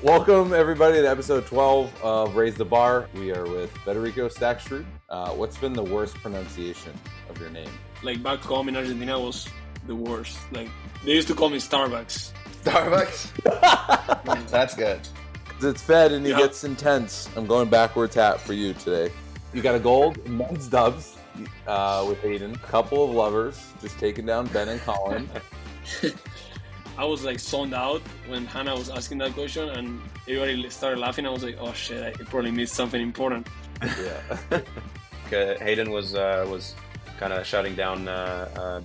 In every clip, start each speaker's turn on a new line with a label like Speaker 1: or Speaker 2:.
Speaker 1: Welcome, everybody, to episode 12 of Raise the Bar. We are with Federico. What's been the worst pronunciation of your name?
Speaker 2: Like back home in Argentina was the worst. Like they used to call me Starbucks.
Speaker 3: Starbucks? That's good.
Speaker 1: It's Fed and he gets intense. I'm going backwards hat for you today. You got a gold in men's dubs with Hayden. A couple of lovers just taking down Ben and Colin.
Speaker 2: I was like zoned out when Hannah was asking that question and everybody started laughing. I was like, oh shit, I probably missed something important.
Speaker 1: Yeah.
Speaker 3: Hayden was kind of shutting down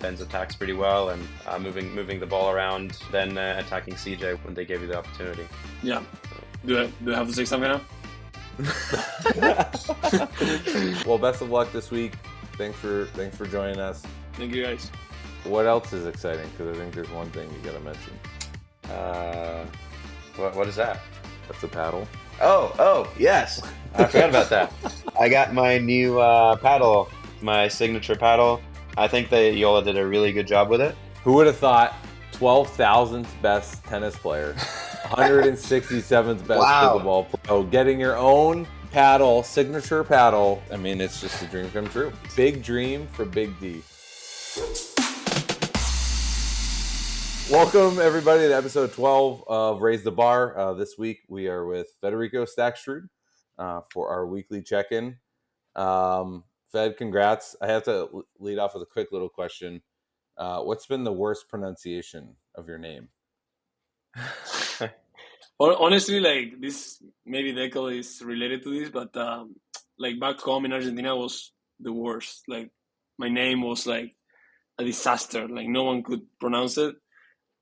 Speaker 3: Ben's attacks pretty well and moving the ball around, then attacking CJ when they gave you the opportunity.
Speaker 2: Yeah. Do I have to say something now?
Speaker 1: Well, best of luck this week. Thanks for joining us.
Speaker 2: Thank you guys.
Speaker 1: What else is exciting? Because I think there's one thing you got to mention.
Speaker 3: What is that?
Speaker 1: That's a paddle.
Speaker 3: Oh, yes. I forgot about that. I got my new paddle, my signature paddle. I think Yola did a really good job with it.
Speaker 1: Who would have thought 12,000th best tennis player, 167th best pickleball pro, getting your own paddle, signature paddle. I mean, it's just a dream come true. Big dream for Big D. Welcome, everybody, to episode 12 of Raise the Bar. This week, we are with Federico for our weekly check-in. Fed, congrats. I have to lead off with a quick little question. What's been the worst pronunciation of your name?
Speaker 2: Honestly, like this, maybe Dekel is related to this, but like back home in Argentina was the worst. Like my name was like a disaster. Like no one could pronounce it.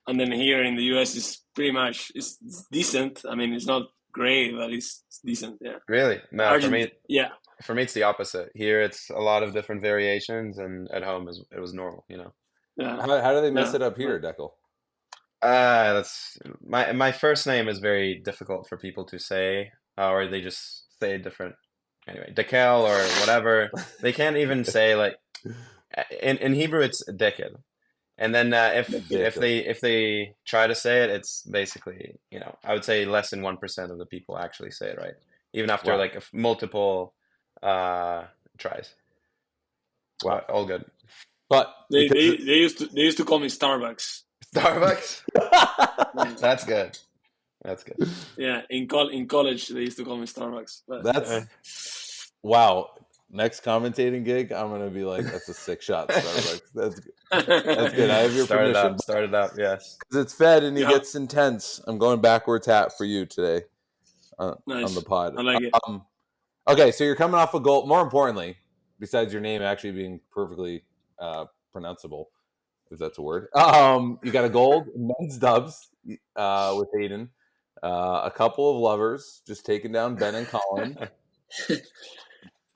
Speaker 2: And then here in the US, it's pretty much it's decent. I mean, it's not great, but it's decent. Yeah.
Speaker 3: Really? No, for me,
Speaker 2: yeah.
Speaker 3: For me, it's the opposite. Here, it's a lot of different variations, and at home, it was normal. You know.
Speaker 2: Yeah.
Speaker 1: How do they mess it up here, Dekel?
Speaker 3: That's my first name is very difficult for people to say, or they just say different. Anyway, Dekel or whatever. They can't even say like in Hebrew it's Dekel. And then if they try to say it, it's basically, I would say less than 1% of the people actually say it right, even after like multiple tries. Wow, all good.
Speaker 2: But they used to call me Starbucks.
Speaker 3: Starbucks? That's good. That's good.
Speaker 2: Yeah, in college they used to call me Starbucks. But,
Speaker 1: that's wow. Next commentating gig, I'm gonna be like, "That's a sick shot, Starbucks." That's good. That's good. I have your permission.
Speaker 3: Start it up, yes.
Speaker 1: Because it's Fed and he gets intense. I'm going backwards hat for you today on the pod.
Speaker 2: I like it.
Speaker 1: Okay, so you're coming off a goal. More importantly, besides your name actually being perfectly pronounceable, if that's a word, you got a gold in men's dubs with Hayden. A couple of lovers just taking down Ben and Colin.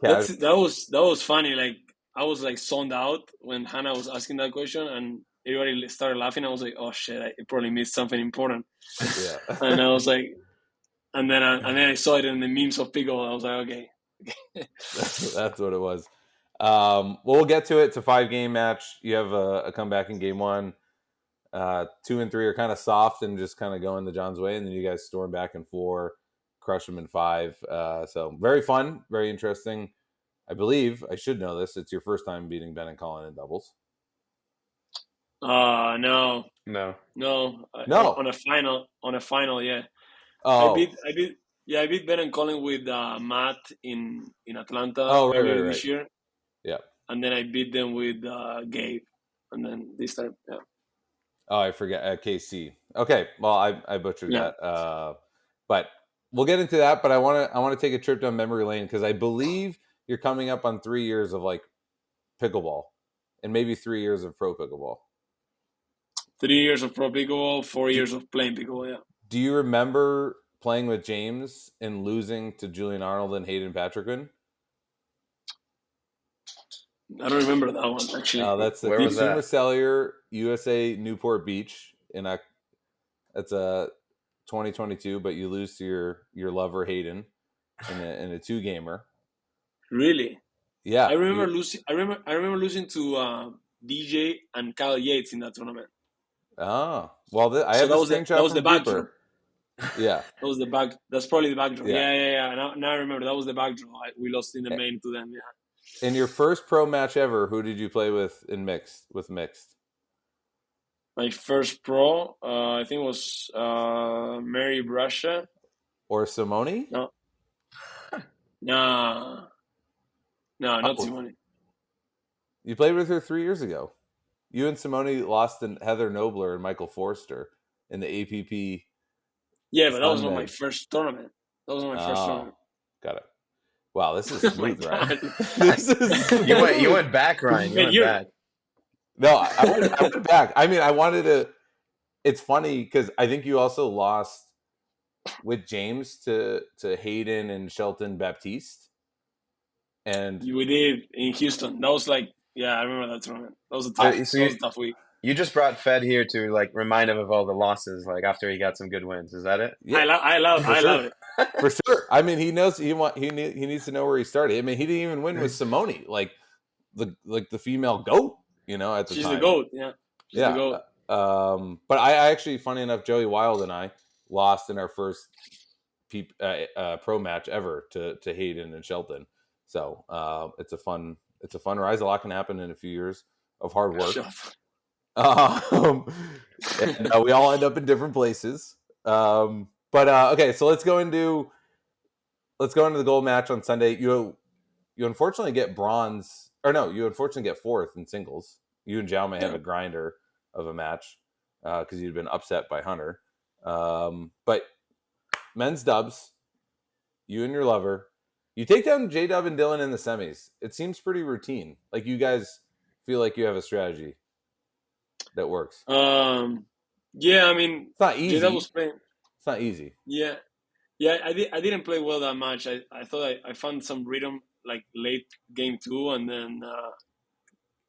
Speaker 2: That was funny. Like I was like zoned out when Hannah was asking that question, and everybody started laughing. I was like, "Oh shit, I probably missed something important."
Speaker 1: Yeah.
Speaker 2: And I was like, and then I saw it in the memes of pickleball. I was like, okay.
Speaker 1: That's what it was. We'll get to it. It's a 5-game match. You have a comeback in game 1. 2 and 3 are kind of soft and just kind of going the John's way, and then you guys storm back in 4. Crush them in 5. So very fun, very interesting. I believe I should know this. It's your first time beating Ben and Colin in doubles.
Speaker 2: No. On a final, yeah.
Speaker 1: Oh,
Speaker 2: I beat Ben and Colin with Matt in Atlanta
Speaker 1: earlier
Speaker 2: this year.
Speaker 1: Yeah.
Speaker 2: And then I beat them with Gabe, and then this time, yeah.
Speaker 1: Oh, I forget KC. Okay, well I butchered that. But we'll get into that, but I want to take a trip down memory lane because I believe you're coming up on 3 years of like pickleball and maybe 3 years of pro pickleball.
Speaker 2: 3 years of pro pickleball, 4 years of playing pickleball, yeah.
Speaker 1: Do you remember playing with James and losing to Julian Arnold and Hayden Patrickman?
Speaker 2: I don't remember that one, actually.
Speaker 1: That's the Consumer Cellular USA Newport Beach. That's a 2022, but you lose to your lover Hayden in a 2-gamer.
Speaker 2: Really?
Speaker 1: Yeah.
Speaker 2: I remember losing to DJ and Kyle Yates in that tournament.
Speaker 1: Oh, well, I have a screenshot from
Speaker 2: the backdoor.
Speaker 1: Yeah.
Speaker 2: That was the back. That's probably the back draw.
Speaker 1: Yeah.
Speaker 2: Yeah. Now I remember that was the back draw. We lost in the main to them. Yeah.
Speaker 1: In your first pro match ever, who did you play with in mixed?
Speaker 2: My first pro, I think, was Mary Brasha.
Speaker 1: Or Simone?
Speaker 2: No, nah, no, not
Speaker 1: Oh,
Speaker 2: Simone.
Speaker 1: you played with her 3 years ago. You and Simone lost to Heather Nobler and Michael Forster in the APP.
Speaker 2: Yeah, but that was not my
Speaker 1: Sunday.
Speaker 2: first tournament. That was not my first tournament.
Speaker 1: Got it. Wow, this is smooth,
Speaker 2: My
Speaker 1: right?
Speaker 2: God.
Speaker 1: This is smooth.
Speaker 3: You went back, Ryan. You
Speaker 2: Man,
Speaker 3: went
Speaker 2: you're-
Speaker 3: back.
Speaker 1: No, I went back. I mean, I wanted to. It's funny because I think you also lost with James to Hayden and Shelton Baptiste, and
Speaker 2: we did in Houston. That was like, yeah, I remember that tournament. That was a
Speaker 3: So,
Speaker 2: tough.
Speaker 3: so
Speaker 2: That was a tough week.
Speaker 3: you just brought Fed here to like remind him of all the losses, like after he got some good wins. Is that it?
Speaker 1: yeah,
Speaker 2: I love it.
Speaker 1: for sure. I mean, he knows he needs to know where he started. I mean, he didn't even win with Simone, like the female goat, at the
Speaker 2: She's
Speaker 1: time.
Speaker 2: the GOAT. Yeah, she's the GOAT.
Speaker 1: But I actually, funny enough, Joey Wild and I lost in our first pro match ever to Hayden and Shelton. So it's a fun rise. A lot can happen in a few years of hard work. And, we all end up in different places. But okay, so let's go into the gold match on Sunday. You unfortunately get bronze, or no, you unfortunately get fourth in singles. You and Jaume have a grinder of a match because you'd been upset by Hunter. But men's dubs, you and your lover, you take down J-Dub and Dylan in the semis. It seems pretty routine. Like you guys feel like you have a strategy that works.
Speaker 2: Yeah, I mean,
Speaker 1: It's not easy.
Speaker 2: J-Dub was playing.
Speaker 1: It's not easy.
Speaker 2: Yeah, I didn't play well that much. I thought I found some rhythm like late game 2, and then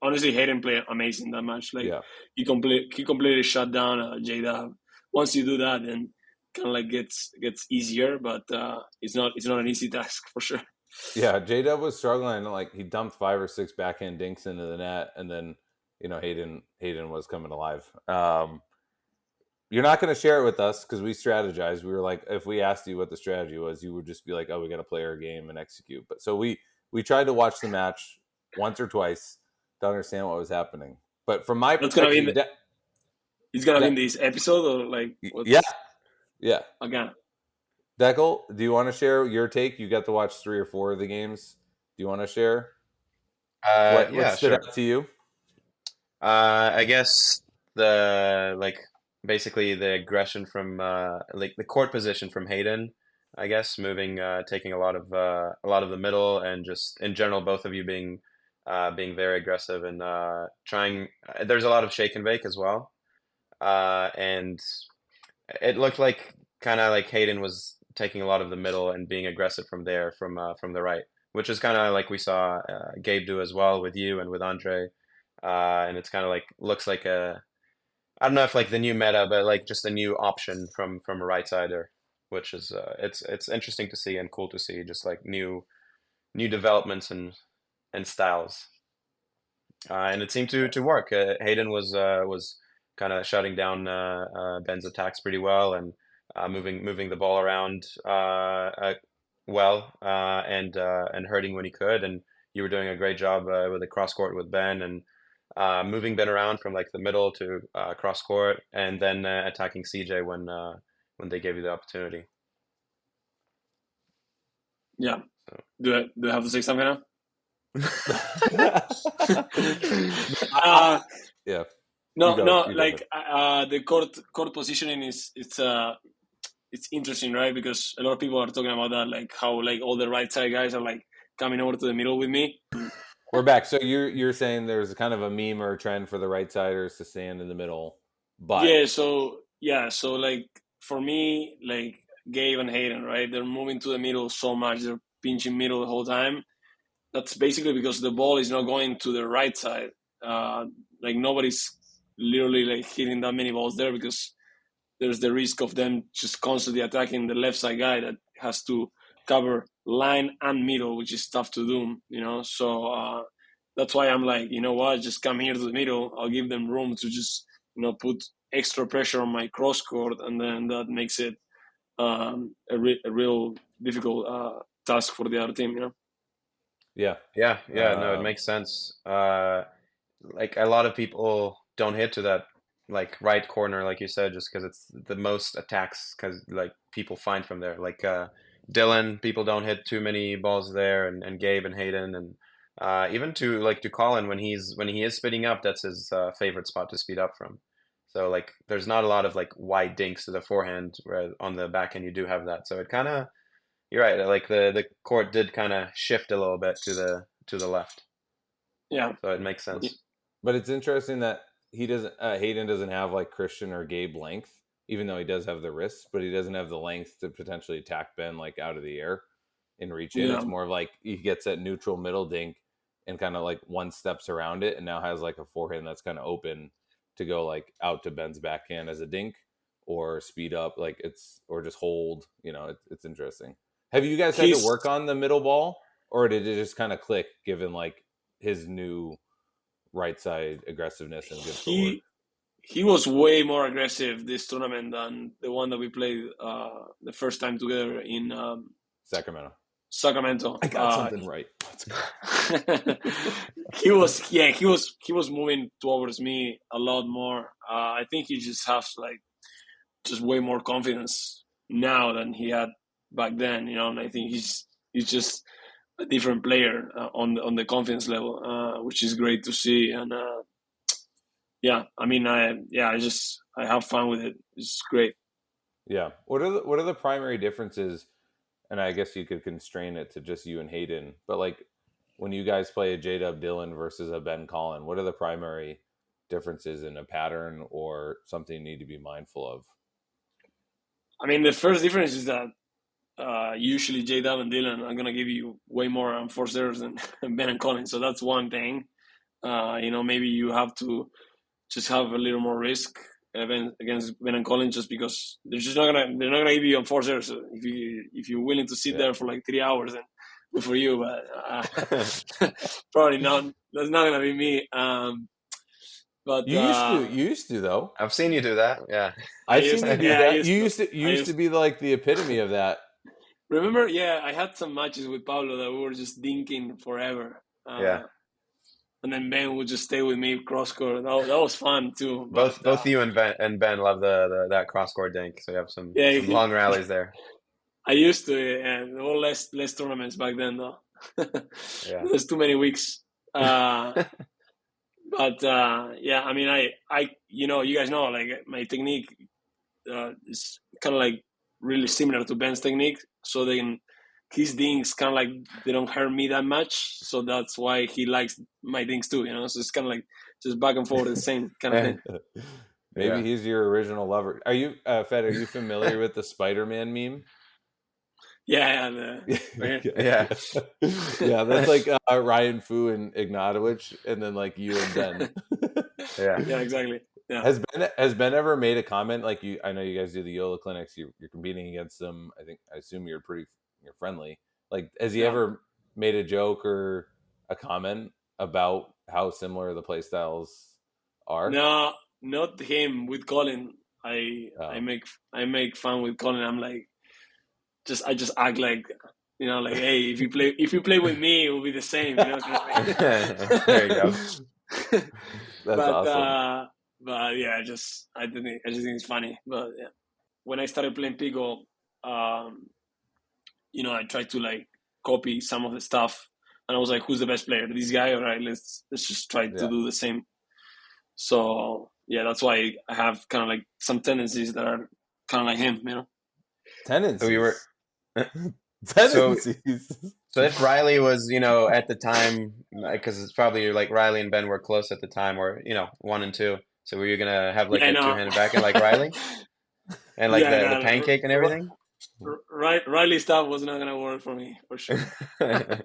Speaker 2: honestly, Hayden played amazing that match. Like he completely shut down J-Dub. Once you do that, then kind of like gets easier, but it's not an easy task for sure.
Speaker 1: Yeah, J-Dub was struggling. Like he dumped 5 or 6 backhand dinks into the net, and then Hayden was coming alive. You're not going to share it with us because we strategized. We were like, if we asked you what the strategy was, you would just be like, "Oh, we got to play our game and execute." But so we tried to watch the match once or twice to understand what was happening. But from my perspective,
Speaker 2: it's gonna be in this episode or like
Speaker 1: yeah.
Speaker 2: Again,
Speaker 1: Dekel, do you want to share your take? You got to watch 3 or 4 of the games. Do you want to share? What stood out to you?
Speaker 3: I guess basically the aggression from like the court position from Hayden. I guess taking a lot of the middle, and just in general both of you being very aggressive and trying. There's a lot of shake and bake as well, and it looked like kind of like Hayden was taking a lot of the middle and being aggressive from there from the right, which is kind of like we saw Gabe do as well with you and with Andre, and it's kind of like looks like I don't know if like the new meta, but like just a new option from a right sider, which is it's interesting to see and cool to see, just like new developments and styles, and it seemed to work. Hayden was kind of shutting down Ben's attacks pretty well, and moving the ball around well, and hurting when he could, and you were doing a great job with the cross court with Ben, and moving Ben around from like the middle to cross court, and then attacking CJ when they gave you the opportunity.
Speaker 2: Yeah. Do I have to say something now?
Speaker 1: Yeah.
Speaker 2: No. Like the court positioning it's interesting, right? Because a lot of people are talking about that, like how like all the right side guys are like coming over to the middle with me.
Speaker 1: We're back. So you're saying there's kind of a meme or a trend for the right siders to stand in the middle, but
Speaker 2: So like for me, like Gabe and Hayden, right? They're moving to the middle so much. They're pinching middle the whole time. That's basically because the ball is not going to the right side. Like nobody's literally like hitting that many balls there, because there's the risk of them just constantly attacking the left side guy that has to cover line and middle, which is tough to do, So that's why I'm like, you know what, just come here to the middle. I'll give them room to just, put extra pressure on my cross court, and then that makes it a real difficult task for the other team.
Speaker 1: Yeah.
Speaker 3: Yeah, no, it makes sense. Like a lot of people don't hit to that like right corner, like you said, just because it's the most attacks, because like people find from there. Like Dylan, people don't hit too many balls there, and Gabe and Hayden, and even to Colin when he is speeding up, that's his favorite spot to speed up from. So like there's not a lot of like wide dinks to the forehand, where on the backhand you do have that. So it kind of, you're right. Like the court did kind of shift a little bit to the left,
Speaker 2: Yeah.
Speaker 3: so it makes sense.
Speaker 1: But it's interesting that he doesn't. Hayden doesn't have like Christian or Gabe length, even though he does have the wrists, but he doesn't have the length to potentially attack Ben like out of the air and reach in.
Speaker 2: Yeah.
Speaker 1: It's more of like he gets that neutral middle dink and kind of like one steps around it, and now has like a forehand that's kind of open to go like out to Ben's backhand as a dink or speed up, like it's or just hold. It's interesting. Have you guys had to work on the middle ball, or did it just kind of click given like his new right side aggressiveness and good footwork?
Speaker 2: He was way more aggressive this tournament than the one that we played the first time together in Sacramento.
Speaker 1: I got something right. Let's go.
Speaker 2: he was moving towards me a lot more. I think he just has like just way more confidence now than he had back then, and I think he's just a different player on the confidence level, which is great to see. And yeah, I mean, I have fun with it. It's great.
Speaker 1: Yeah. What are the primary differences? And I guess you could constrain it to just you and Hayden, but like when you guys play a J-Dub Dylan versus a Ben Collin, what are the primary differences in a pattern or something you need to be mindful of?
Speaker 2: I mean, the first difference is that usually J-Dub and Dylan are going to give you way more unforced errors than Ben and Collin. So that's one thing. Maybe you have to just have a little more risk against Ben and Collin, just because they're not gonna give you unforced errors. So if you're willing to sit there for like 3 hours, then good for you. But probably not. That's not gonna be me. But
Speaker 1: you used to though.
Speaker 3: I've seen you do that. Yeah,
Speaker 1: I've seen you do that. You used to be like the epitome of that.
Speaker 2: Remember? Yeah, I had some matches with Pablo that we were just dinking forever.
Speaker 3: Yeah.
Speaker 2: And then Ben would just stay with me cross court. That was fun too.
Speaker 3: Both you and Ben love that cross court dink, so you have some long rallies there.
Speaker 2: I used to, and there were less tournaments back then though.
Speaker 3: Yeah.
Speaker 2: There's too many weeks. But yeah, I mean, I you guys know, like my technique is kind of like really similar to Ben's technique. So his dinks kind of like they don't hurt me that much. So that's why he likes my dinks too. So it's kind of like just back and forth the same kind of thing.
Speaker 1: Maybe he's your original lover. Are you, Fed? Are you familiar with the Spider-Man meme?
Speaker 2: Yeah.
Speaker 3: Yeah.
Speaker 1: That's like Ryan Fu and Ignatowicz, and then like you and Ben.
Speaker 2: Yeah, exactly. Yeah.
Speaker 1: Has Ben ever made a comment like you? I know you guys do the YOLO clinics. You're competing against them. I assume you're friendly. Like, has he ever made a joke or a comment about how similar the play styles are?
Speaker 2: No, not him. With Colin, I make fun with Colin. I'm like, I just act like, like, hey, if you play with me, it will be the same.
Speaker 3: There you go.
Speaker 1: That's awesome.
Speaker 2: But yeah, I just think it's funny. But yeah, when I started playing pickle, I tried to like copy some of the stuff, and I was like, who's the best player? This guy? All right, let's just try to do the same. So yeah, that's why I have kind of like some tendencies that are kind of like him,
Speaker 1: Tendencies.
Speaker 3: So we were
Speaker 1: tendencies.
Speaker 3: So if Riley was, at the time, because it's probably like Riley and Ben were close at the time, or 1 and 2. So were you gonna have like a two-handed backhand like Riley, and like the pancake and everything?
Speaker 2: Riley stuff was not gonna work for me for sure. There's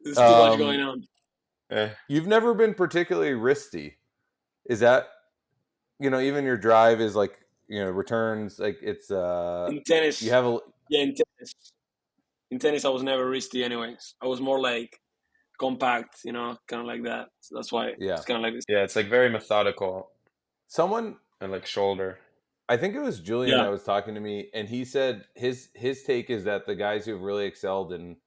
Speaker 2: too much going on.
Speaker 1: You've never been particularly wristy. Is that, even your drive is like, returns, like it's
Speaker 2: in tennis.
Speaker 1: You have
Speaker 2: in tennis I was never wristy anyways. I was more like compact, kind of like that. So that's why it's kind of like this.
Speaker 3: Yeah, it's like very methodical.
Speaker 1: Someone
Speaker 3: and like shoulder.
Speaker 1: I think it was Julian
Speaker 2: Yeah.
Speaker 1: that was talking to me, and he said his take is that the guys who've really excelled in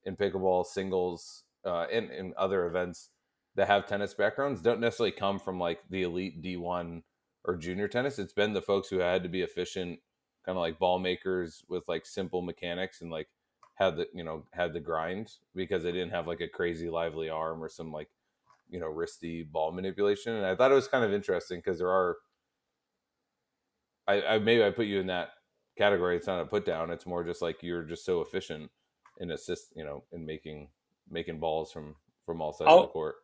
Speaker 1: pickleball singles and in other events that have tennis backgrounds don't necessarily come from like the elite D1 or junior tennis. It's been the folks who had to be efficient, kind of like ball makers with like simple mechanics and like had the grind because they didn't have like a crazy lively arm or some like wristy ball manipulation. And I thought it was kind of interesting because there are I maybe I put you in that category. It's not a put down. It's more just like you're just so efficient in in making balls from all sides of the
Speaker 2: I,
Speaker 1: court.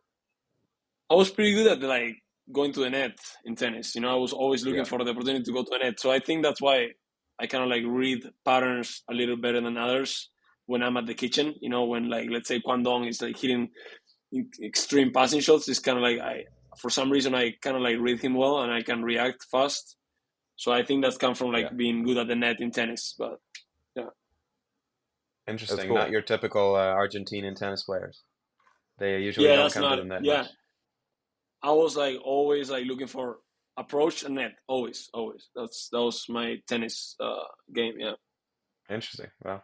Speaker 2: I was pretty good at like going to the net in tennis. I was always looking
Speaker 1: Yeah,
Speaker 2: for the opportunity to go to the net. So I think that's why I kind of like read patterns a little better than others when I'm at the kitchen. When like let's say Kwandong is like hitting extreme passing shots, it's kind of like for some reason I kind of like read him well and I can react fast. So I think that's come from like
Speaker 1: yeah,
Speaker 2: being good at the net in tennis. But yeah,
Speaker 1: that's
Speaker 3: Interesting. Not
Speaker 1: cool.
Speaker 3: your typical Argentinian tennis players. They usually
Speaker 2: yeah,
Speaker 3: don't
Speaker 2: that's
Speaker 3: come to
Speaker 2: not
Speaker 3: the net
Speaker 2: yeah.
Speaker 3: much.
Speaker 2: I was like always like looking for approach and net. Always, always. That was my tennis game. Yeah,
Speaker 3: Interesting. Wow.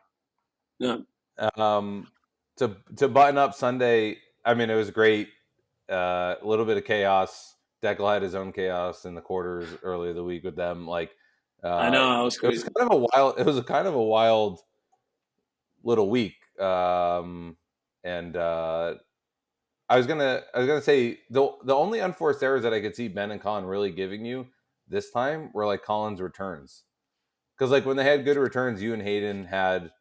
Speaker 2: yeah.
Speaker 1: Um, to button up Sunday, I mean, it was great. A little bit of chaos. Dekel had his own chaos in the quarters earlier the week with them. Like,
Speaker 2: I know. I was
Speaker 1: it was
Speaker 2: crazy.
Speaker 1: kind of a wild. It was a kind of a wild little week. And I was gonna say the only unforced errors that I could see Ben and Colin really giving you this time were like Colin's returns. Because like when they had good returns, you and Hayden had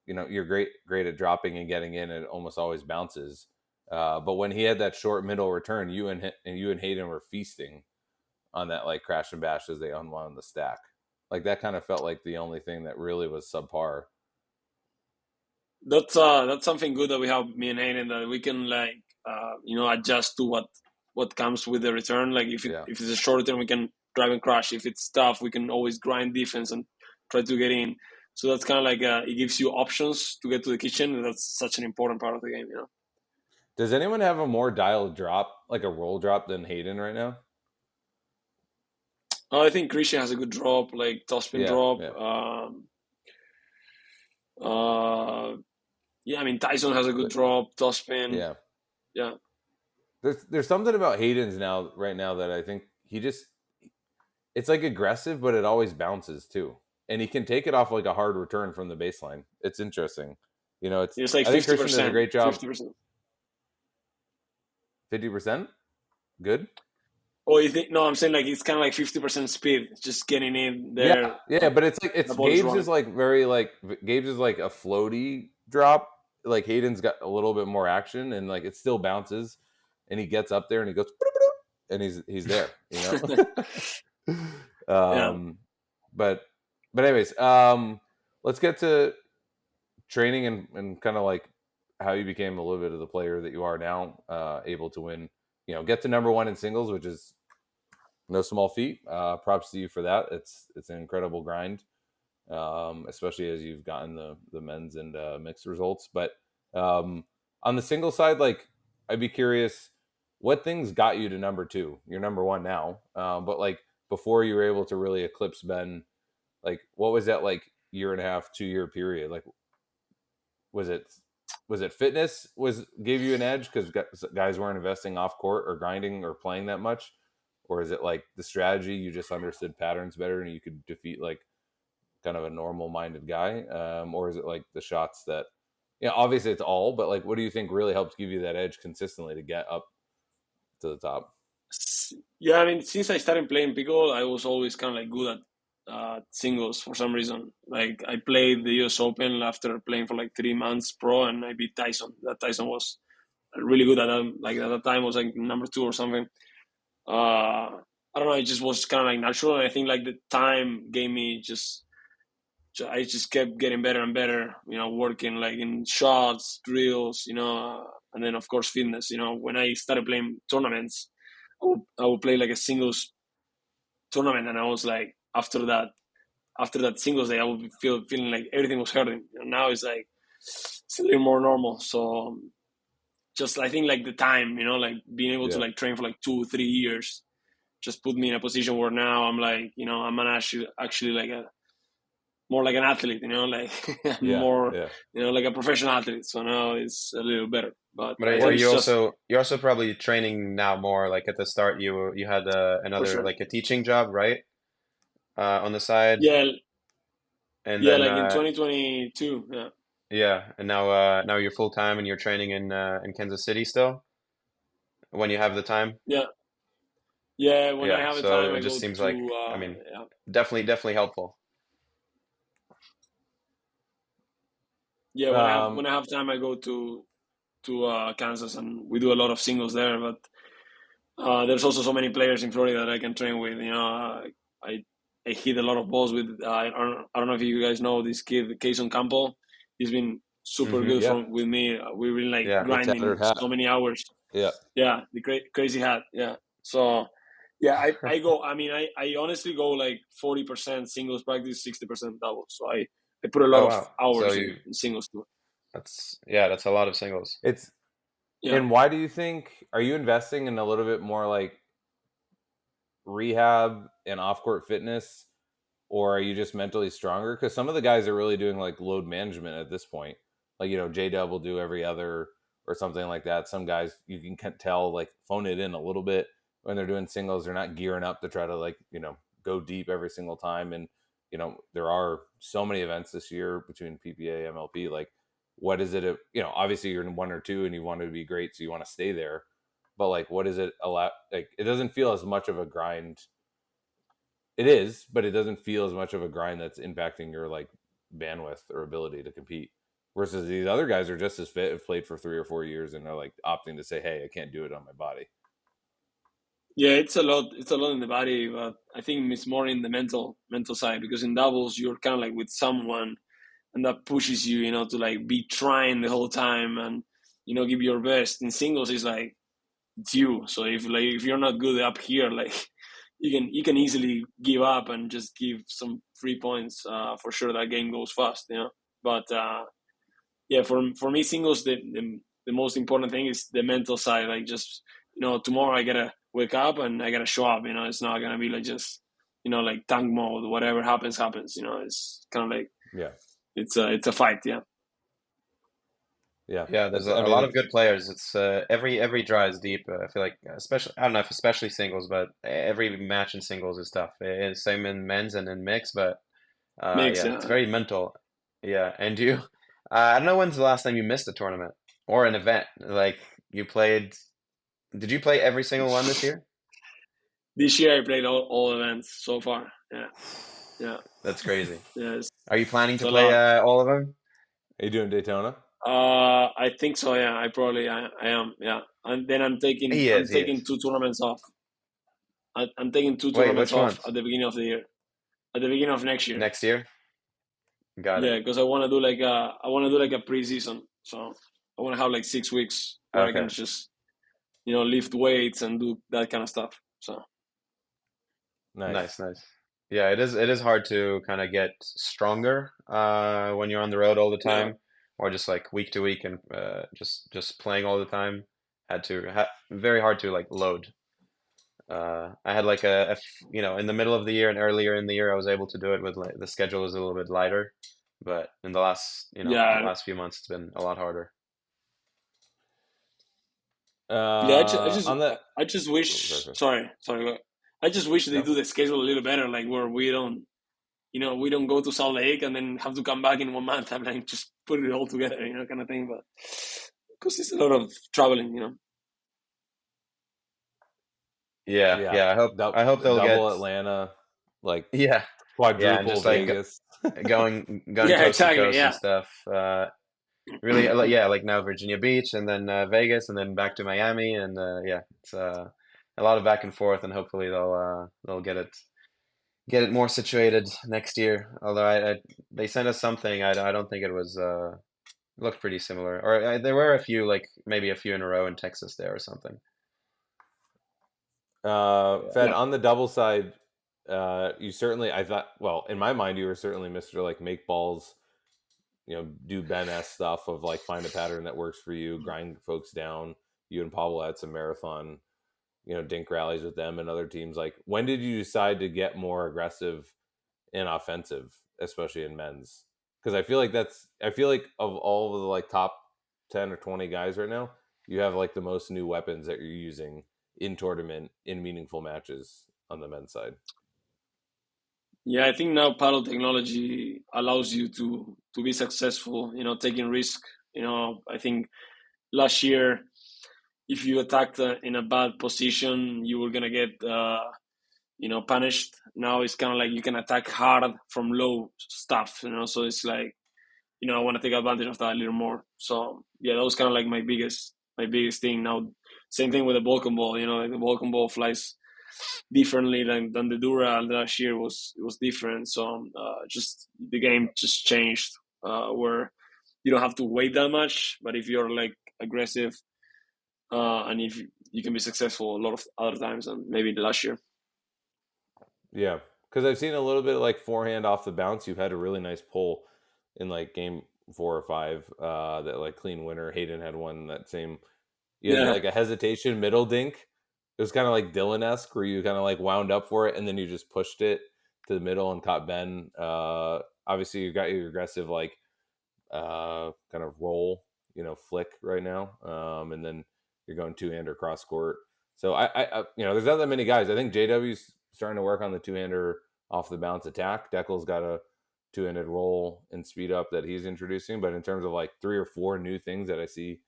Speaker 1: you're great at dropping and getting in. It almost always bounces. But when he had that short middle return, you and Hayden were feasting on that like crash and bash as they unwound the stack. Like that kind of felt like the only thing that really was subpar.
Speaker 2: That's something good that we have me and Hayden that we can like adjust to what comes with the return. Like
Speaker 1: Yeah.
Speaker 2: if it's a short return, we can drive and crash. If it's tough, we can always grind defense and try to get in. So that's kind of like it gives you options to get to the kitchen. And that's such an important part of the game.
Speaker 1: Does anyone have a more dialed drop, like a roll drop, than Hayden right now?
Speaker 2: I think Christian has a good drop, like topspin
Speaker 1: Yeah,
Speaker 2: drop.
Speaker 1: yeah,
Speaker 2: Uh, yeah, I mean Tyson has a good drop, topspin.
Speaker 1: yeah.
Speaker 2: Yeah,
Speaker 1: There's something about Hayden's right now that I think it's like aggressive, but it always bounces too, and he can take it off like a hard return from the baseline. It's interesting. It's
Speaker 2: it's like
Speaker 1: I think
Speaker 2: fifty
Speaker 1: Christian does a
Speaker 2: percent,
Speaker 1: great job.
Speaker 2: 50%.
Speaker 1: 50%, good.
Speaker 2: Oh, you think? No, I'm saying like it's kind of like 50% speed, just getting in
Speaker 1: Yeah,
Speaker 2: there.
Speaker 1: yeah, but it's like
Speaker 2: The
Speaker 1: it's
Speaker 2: ball is
Speaker 1: Gabe's is
Speaker 2: running.
Speaker 1: like Gabe's is like a floaty drop. Like Hayden's got a little bit more action, and like it still bounces, and he gets up there and he goes, and he's there.
Speaker 2: Yeah.
Speaker 1: um, but anyways, let's get to training and kind of like how you became a little bit of the player that you are now, able to win. Get to number one in singles, which is no small feat. Props to you for that. It's an incredible grind, especially as you've gotten the men's and mixed results. But on the single side, like I'd be curious, what things got you to number two? You're number one now, but like before you were able to really eclipse Ben, like what was that like year and a half, 2 year period? Like was it fitness gave you an edge because guys weren't investing off court or grinding or playing that much, or is it like the strategy, you just understood patterns better and you could defeat like kind of a normal minded guy, or is it like the shots that obviously it's all, but like what do you think really helps give you that edge consistently to get up to the top?
Speaker 2: Yeah, I mean, since I started playing pickleball, I was always kind of like good at singles for some reason. Like I played the U.S. Open after playing for like 3 months pro, and I beat Tyson. That Tyson was really good at that. Like at that time, was like number two or something. I don't know. It just was kind of like natural, and I think like the time gave me I just kept getting better and better. Working like in shots, drills. And then of course fitness. When I started playing tournaments, I would play like a singles tournament, and I was like, after that singles day, I would be feeling like everything was hurting. And now it's like it's a little more normal. So just I think like the time, like being able to
Speaker 1: Yeah,
Speaker 2: like train for like 2 3 years just put me in a position where now I'm like, I'm actually like more like an athlete, like more, like a professional athlete. So now it's a little better. But
Speaker 3: But
Speaker 2: I
Speaker 3: are
Speaker 2: think it's
Speaker 3: you
Speaker 2: just
Speaker 3: you're also probably training now more? Like at the start, you had
Speaker 2: for
Speaker 3: another
Speaker 2: sure.
Speaker 3: like a teaching job, right? On the side,
Speaker 2: Yeah,
Speaker 3: and
Speaker 2: yeah,
Speaker 3: then
Speaker 2: like in 2022. Yeah,
Speaker 3: yeah, and now you're full time and you're training in Kansas City still when you have the time.
Speaker 2: yeah, yeah. When I
Speaker 3: Yeah,
Speaker 2: have the
Speaker 3: so
Speaker 2: time,
Speaker 3: it
Speaker 2: I
Speaker 3: just
Speaker 2: go
Speaker 3: seems like,
Speaker 2: to
Speaker 3: I mean,
Speaker 2: yeah,
Speaker 3: definitely helpful.
Speaker 2: yeah.
Speaker 1: Um,
Speaker 2: When I have time, I go to Kansas, and we do a lot of singles there. But there's also so many players in Florida that I can train with. I I hit a lot of balls with. I don't know if you guys know this kid, Kayson Campbell. He's been super
Speaker 3: Hmm.
Speaker 2: good
Speaker 1: yeah,
Speaker 2: with me. We've been like
Speaker 3: Yeah.
Speaker 1: the
Speaker 2: grinding
Speaker 1: tattered hat.
Speaker 2: so many hours.
Speaker 1: Yeah.
Speaker 2: Yeah, the crazy hat. Yeah. So yeah, I go. I mean, I honestly go like 40% singles practice, 60% doubles. So I put a lot
Speaker 3: Oh
Speaker 2: of
Speaker 3: wow. So
Speaker 2: hours
Speaker 3: you
Speaker 2: in singles too.
Speaker 3: that's a lot of singles.
Speaker 1: It's
Speaker 2: Yeah.
Speaker 1: and why do you think are you investing in a little bit more like rehab and off court fitness, or are you just mentally stronger? Because some of the guys are really doing like load management at this point. Like J Dub will do every other or something like that. Some guys you can tell like phone it in a little bit when they're doing singles. They're not gearing up to try to like go deep every single time. And there are so many events this year between PPA MLP. Like, what is it? Obviously you're in 1 or 2 and you want to be great, so you want to stay there. But like, what is it allow? Like, it doesn't feel as much of a grind. It is, but it doesn't feel as much of a grind that's impacting your like bandwidth or ability to compete. Versus these other guys are just as fit, have played for 3 or 4 years, and they're like opting to say, "Hey, I can't do it on my body."
Speaker 2: Yeah, it's a lot. It's a lot in the body, but I think it's more in the mental side because in doubles you're kind of like with someone, and that pushes you, to like be trying the whole time and give your best. In singles, it's like it's you. So if you're not good up here, like you can easily give up and just give some 3 points. For sure, that game goes fast. But yeah, for me, singles the most important thing is the mental side. Like just tomorrow I gotta wake up and I gotta show up. It's not gonna be like just like tank mode. Whatever happens, happens. It's kind of like
Speaker 1: Yeah,
Speaker 2: it's a fight. Yeah.
Speaker 1: yeah.
Speaker 3: Yeah, there's
Speaker 1: I
Speaker 3: a
Speaker 1: mean,
Speaker 3: lot of good players. It's every draw is deep. I feel like especially I don't know if especially singles, but every match in singles is tough. Same in men's and in mix, but
Speaker 2: Makes
Speaker 3: yeah, it's very mental. Yeah, and you, I don't know when's the last time you missed a tournament or an event. Like you played, did you play every single one this year?
Speaker 2: This year I played all events so far. Yeah, yeah,
Speaker 3: That's crazy.
Speaker 2: yeah.
Speaker 3: Are you planning
Speaker 2: It's
Speaker 3: to
Speaker 2: a
Speaker 3: play
Speaker 2: lot.
Speaker 3: all of them?
Speaker 1: are you doing Daytona?
Speaker 2: I think so. Yeah, I am. Yeah, and then I'm taking
Speaker 3: He
Speaker 2: I'm
Speaker 3: is, he is.
Speaker 2: taking 2 tournaments off. I'm taking two
Speaker 3: Wait,
Speaker 2: tournaments
Speaker 3: which
Speaker 2: off
Speaker 3: ones?
Speaker 2: at the beginning of the year. At the beginning of next year.
Speaker 3: Next year? Got it.
Speaker 2: Yeah, because I want to do like a preseason. So I want to have like 6 weeks where I
Speaker 3: Okay.
Speaker 2: can just lift weights and do that kind of stuff. So
Speaker 1: Nice.
Speaker 3: Nice, nice. Yeah, it is hard to kind of get stronger when you're on the road all the
Speaker 2: yeah,
Speaker 3: time or just like week to week and just playing all the time. Very hard to like load. I had like in the middle of the year and earlier in the year I was able to do it with like the schedule was a little bit lighter, but in the
Speaker 2: yeah,
Speaker 3: last few months it's been a lot harder.
Speaker 2: yeah. I just, I just,
Speaker 1: On that,
Speaker 2: I just
Speaker 1: oh, sorry,
Speaker 2: wish.
Speaker 1: sorry.
Speaker 2: Sorry. I just wish they
Speaker 1: No.
Speaker 2: do the schedule a little better, like where we don't go to Salt Lake and then have to come back in 1 month. I'm like, just put it all together, kind of thing. But because it's a lot of traveling.
Speaker 3: Yeah,
Speaker 1: Yeah,
Speaker 3: yeah. I hope they'll get
Speaker 1: double Atlanta, like
Speaker 3: yeah, yeah, and
Speaker 1: quadruple
Speaker 3: just like
Speaker 1: Vegas.
Speaker 3: going
Speaker 2: Yeah,
Speaker 3: coast to
Speaker 2: exactly.
Speaker 3: coast and
Speaker 2: Yeah,
Speaker 3: stuff. Really, yeah, like now Virginia Beach and then Vegas and then back to Miami and yeah, it's a lot of back and forth and hopefully they'll get it more situated next year. Although they sent us something, I don't think it was looked pretty similar or there were a few like maybe a few in a row in Texas there or something. Yeah.
Speaker 1: Fed
Speaker 2: yeah,
Speaker 1: on the double side, you certainly I thought well in my mind you were certainly Mr. like make balls, do Ben S stuff of like find a pattern that works for you, grind folks down. You and Pablo had some marathon dink rallies with them and other teams. Like, when did you decide to get more aggressive and offensive, especially in men's? Because I feel like of all of the like top 10 or 20 guys right now, you have like the most new weapons that you're using in tournament in meaningful matches on the men's side.
Speaker 2: Yeah, I think now paddle technology allows you to be successful, taking risk. I think last year, if you attacked in a bad position, you were gonna get punished. Now it's kind of like you can attack hard from low stuff, so it's like, I want to take advantage of that a little more. So yeah, that was kind of like my biggest thing. Now, same thing with the Vulcan ball. Like the Vulcan ball flies differently than the Dura last year was different. So just the game just changed, where you don't have to wait that much, but if you're like aggressive, and if you can be successful a lot of other times than maybe the last year.
Speaker 1: Yeah, because I've seen a little bit of like forehand off the bounce. You've had a really nice pull in like game 4 or 5. That like clean winner. Hayden had one that same. You had
Speaker 2: Yeah.
Speaker 1: like a hesitation middle dink. It was kind of like Dylan-esque, where you kind of like wound up for it and then you just pushed it to the middle and caught Ben. Obviously, you got your aggressive like kind of roll, flick right now, and then you're going two-hander cross court. So I there's not that many guys. I think JW's starting to work on the two-hander off the bounce attack. Dekel's got a two-handed roll and speed up that he's introducing. But in terms of like 3 or 4 new things that I see,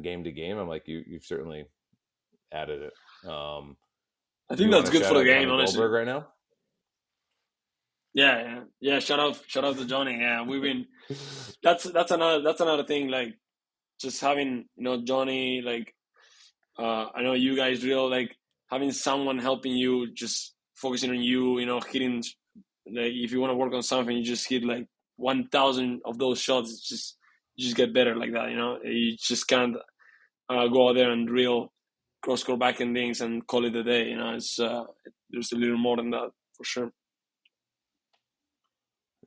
Speaker 1: game to game, I'm like, you've certainly added it.
Speaker 2: I think that's good for the game,
Speaker 1: Johnny
Speaker 2: honestly.
Speaker 1: Goldberg right now.
Speaker 2: Yeah. Shout out to Johnny. Yeah, we've been. That's another thing. Like, just having Johnny. Like, I know you guys real like having someone helping you, just focusing on you. Hitting. Like, if you want to work on something, you just hit like 1,000 of those shots. You just get better like that. You just can't go out there and drill cross court backhand things and call it a day. It's there's a little more than that for sure.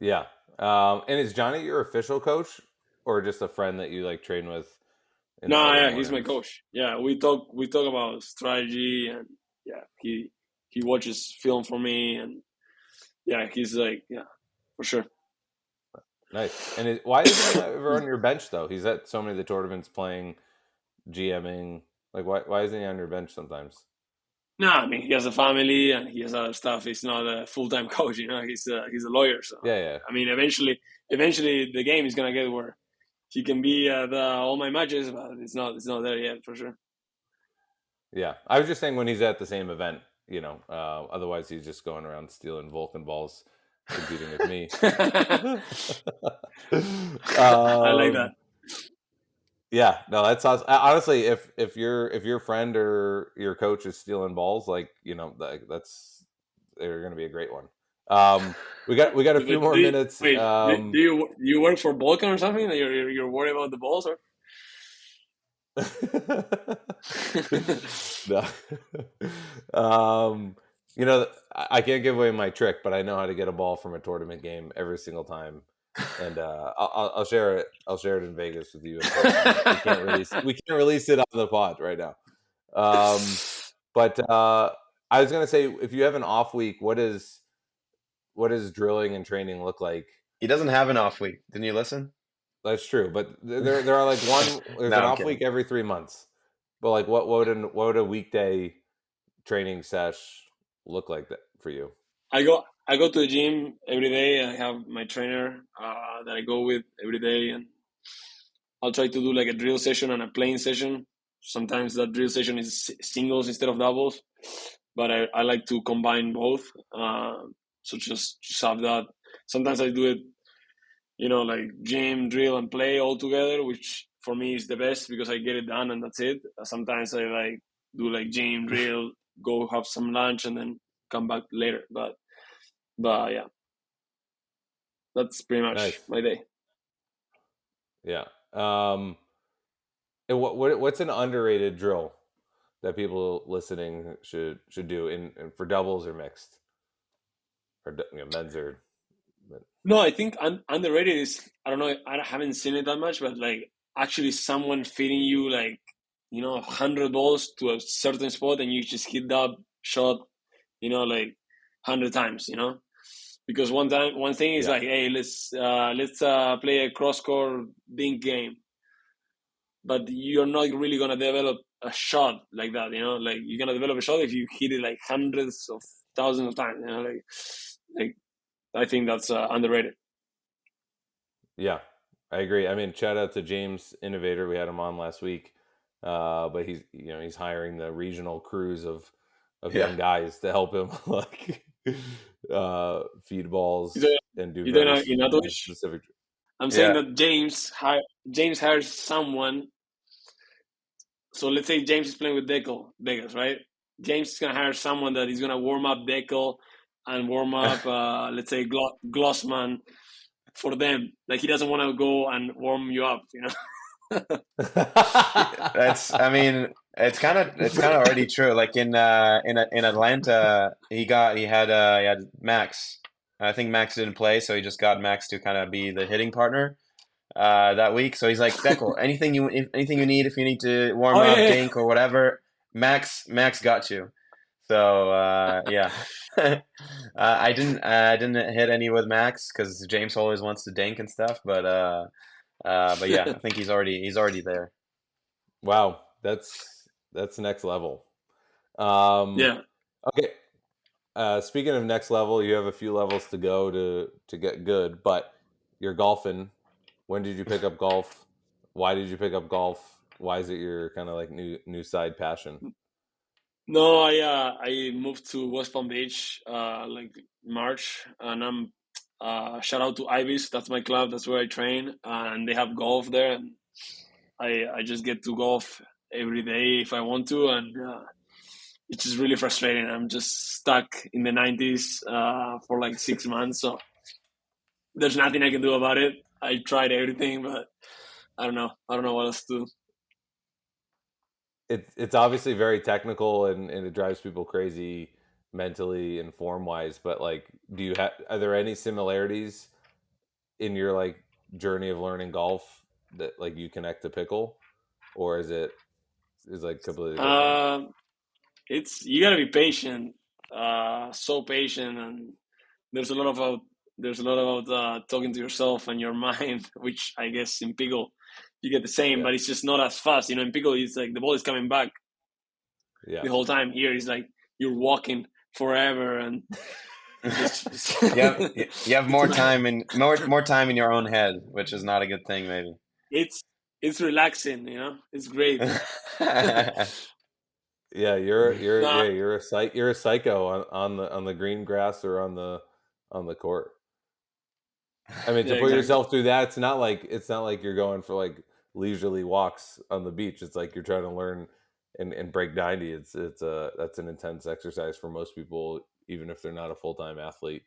Speaker 1: Yeah. And is Johnny your official coach or just a friend that you like train with?
Speaker 2: No, yeah, he's my coach. Yeah, we talk about strategy, and yeah, he watches film for me, and yeah, he's like, yeah, for sure.
Speaker 1: Nice. And why isn't he ever on your bench though? He's at so many of the tournaments playing, GMing. Like, why isn't he on your bench sometimes?
Speaker 2: No, I mean, he has a family and he has other stuff. He's not a full-time coach, He's a lawyer, so
Speaker 1: Yeah.
Speaker 2: I mean, eventually, the game is gonna get where he can be at all my matches, but it's not there yet for sure.
Speaker 1: Yeah, I was just saying when he's at the same event, otherwise he's just going around stealing Vulcan balls, competing with me.
Speaker 2: I like that.
Speaker 1: Yeah, no, that's awesome. Honestly, if your friend or your coach is stealing balls, like that's they're going to be a great one. We got a few more minutes.
Speaker 2: Wait, do you work for Vulcan or something? You're worried about the balls, or?
Speaker 1: No. I can't give away my trick, but I know how to get a ball from a tournament game every single time, and I'll share it. I'll share it in Vegas with you. We can't release it on the pod right now. But I was gonna say, if you have an off week, what does drilling and training look like?
Speaker 3: He doesn't have an off week. Didn't you listen?
Speaker 1: That's true, but there are like there's an off week every 3 months. But like, what would a weekday training sesh look like that for you?
Speaker 2: I go to the gym every day. I have my trainer that I go with every day, and I'll try to do like a drill session and a playing session. Sometimes that drill session is singles instead of doubles, but I like to combine both. So just have that. Sometimes I do it, like gym, drill, and play all together, which for me is the best because I get it done and that's it. Sometimes I like do like gym, drill, go have some lunch, and then come back later. But yeah, that's pretty much my day.
Speaker 1: Yeah. And what's an underrated drill that people listening should do in for doubles or mixed, or men's or?
Speaker 2: No, I think underrated is, I don't know, I haven't seen it that much, but like actually someone feeding you like 100 balls to a certain spot, and you just hit that shot, like 100 times, because one thing is like, hey, let's play a cross-court dink game, but you're not really gonna develop a shot like that, like you're gonna develop a shot if you hit it like hundreds of thousands of times, like I think that's underrated.
Speaker 1: Yeah, I agree. I mean, shout out to James Innovator. We had him on last week, but he's hiring the regional crews of young guys to help him like feed balls and do
Speaker 2: You
Speaker 1: very
Speaker 2: don't know in
Speaker 1: specific.
Speaker 2: I'm saying that James hires someone. So let's say James is playing with Dekel, right? James is gonna hire someone that is gonna warm up Dekel and warm up, let's say Glossman for them. Like he doesn't want to go and warm you up,
Speaker 3: That's, I mean, it's kind of already true. Like in Atlanta, he had Max. I think Max didn't play, so he just got Max to kind of be the hitting partner that week. So he's like, Dekel, anything you need, if you need to warm up, dink or whatever, Max got you. So yeah, I didn't hit any with Max because James always wants to dink and stuff, but yeah, I think he's already there.
Speaker 1: Wow, that's next level.
Speaker 2: Yeah.
Speaker 1: Okay. Speaking of next level, you have a few levels to go to get good, but you're golfing. When did you pick up golf? Why did you pick up golf? Why is it your kind of like new side passion?
Speaker 2: No, I moved to West Palm Beach like March, and I'm shout out to Ibis. That's my club. That's where I train, and they have golf there, and I just get to golf every day if I want to, and it's just really frustrating. I'm just stuck in the 90s for like 6 months, so there's nothing I can do about it. I tried everything, but I don't know what else to do.
Speaker 1: It's obviously very technical and it drives people crazy mentally and form wise. But like, are there any similarities in your like journey of learning golf that like you connect to pickle, or is like completely different?
Speaker 2: It's you gotta be patient, so patient, and there's a lot about talking to yourself and your mind, which I guess in pickle you get the same, but it's just not as fast. In pickle it's like the ball is coming back the whole time. Here it's like you're walking forever, and
Speaker 3: you have more time in your own head, which is not a good thing, maybe.
Speaker 2: It's relaxing, it's great.
Speaker 1: Yeah, you're a psycho on the green grass or on the court. I mean, to put yourself through that, it's not like you're going for like leisurely walks on the beach. It's like you're trying to learn and break 90. That's an intense exercise for most people, even if they're not a full-time athlete,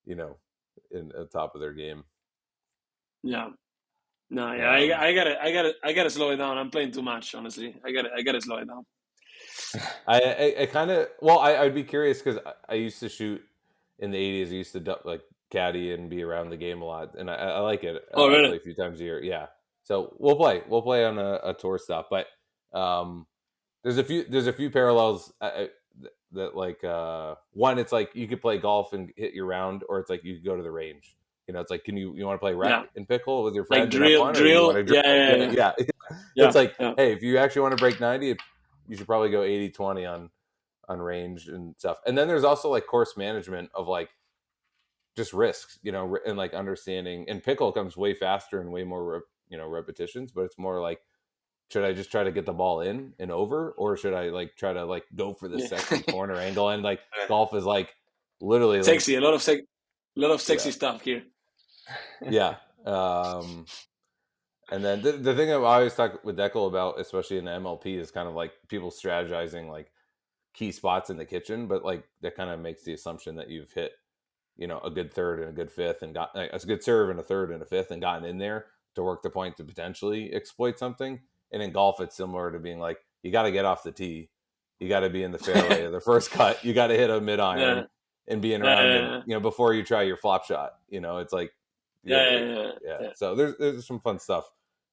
Speaker 1: in the top of their game.
Speaker 2: Yeah. No, yeah, I gotta slow it down. I'm playing too much, honestly. I gotta slow it down.
Speaker 1: I kind of I'd be curious because I used to shoot in the 80s. I used to like caddy and be around the game a lot, and I like it.
Speaker 2: Oh, really?
Speaker 1: I play a few times a year. Yeah, so we'll play on a tour stop. But there's a few parallels that like one, it's like you could play golf and hit your round, or it's like you could go to the range. It's like, you want to play rec and pickle with your friends,
Speaker 2: like drill?
Speaker 1: Yeah. It's like, hey, if you actually want to break 90, you should probably go 80-20 on range and stuff. And then there's also like course management of like just risks, and like understanding. And pickle comes way faster and way more repetitions, but it's more like, should I just try to get the ball in and over, or should I like try to like go for the sexy corner angle? And like golf is like literally
Speaker 2: sexy,
Speaker 1: like,
Speaker 2: a lot of sexy stuff here.
Speaker 1: Yeah. And then the thing I always talk with Dekel about, especially in the MLP, is kind of like people strategizing like key spots in the kitchen, but like that kind of makes the assumption that you've hit, a good third and a good fifth, and got a good serve and a third and a fifth, and gotten in there to work the point to potentially exploit something. And in golf, it's similar to being like, you got to get off the tee, you got to be in the fairway of the first cut, you got to hit a mid iron and be in around it, before you try your flop shot. It's like,
Speaker 2: yeah.
Speaker 1: So there's some fun stuff.